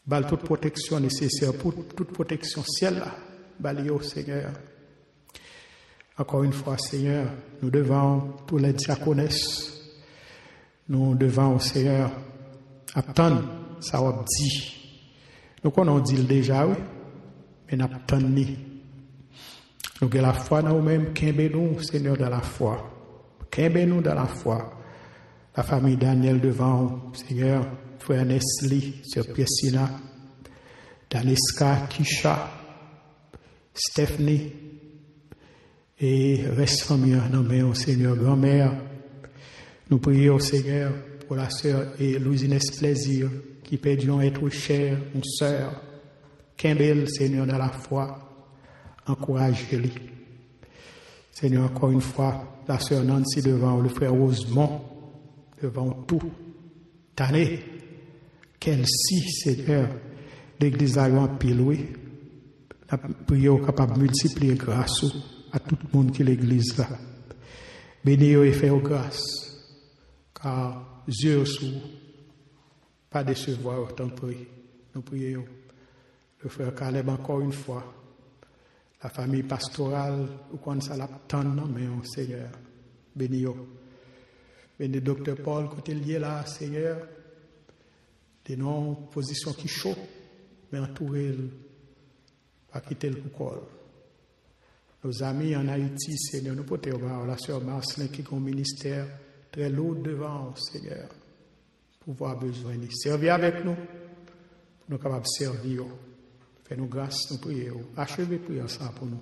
Bal toute protection nécessaire pour toute protection ciel. Balio, Seigneur. Encore une fois, Seigneur, nous devons tous les diaconesses. Nous devons, Seigneur, attendre ça va dit. Nous connaissons dit déjà, oui, mais nous attendons. Nous avons la foi dans nous-mêmes, qu'aimez-nous, Seigneur, dans la foi. Qu'aimez-nous dans la foi. La famille Daniel devant, Seigneur, frère Nesli, sœur Piesina, Daniska, Kisha, Stephanie, et reste famille nommée, Seigneur, grand-mère. Nous prions, Seigneur, pour la sœur et Louisine Plaisir, qui pédions être chère, une sœur. Qu'aimez, Seigneur, dans la foi, encouragez-les. Seigneur, encore une fois, la sœur Nancy devant, le frère Rosemont, devant tout, tanné, quel si, Seigneur, l'Église a eu un pile, oui. La prière capable de multiplier grâce à tout le monde qui est l'Église là. Bénis et fais grâce, car Dieu sous, pas décevoir, autant prie. Nous prions. Le frère Caleb encore une fois, la famille pastorale, ou quand ça l'attend, mais Seigneur, bénis. Bénis docteur Paul, côté lié là, Seigneur, des non-positions qui chauffent, mais entourez pas quitter le col. Nos amis en Haïti, Seigneur, nous pouvons voir la sœur Marcelin qui a un ministère très lourd devant, Seigneur, pour avoir besoin de servir avec nous, pour nous capables de servir. Fais-nous grâce, nous prions. Achevez prier ça pour nous.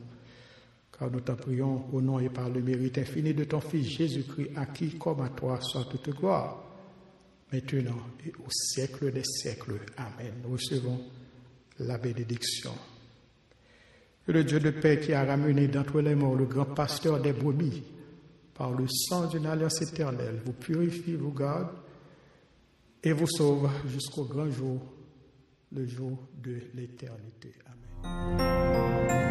Car nous t'en prions au nom et par le mérite infini de ton Fils Jésus-Christ, à qui, comme à toi, soit toute gloire, maintenant et au siècle des siècles. Amen. Nous recevons la bénédiction. Que le Dieu de paix qui a ramené d'entre les morts le grand pasteur des brebis, par le sang d'une alliance éternelle, vous purifie, vous garde et vous sauve jusqu'au grand jour, le jour de l'éternité. Amen.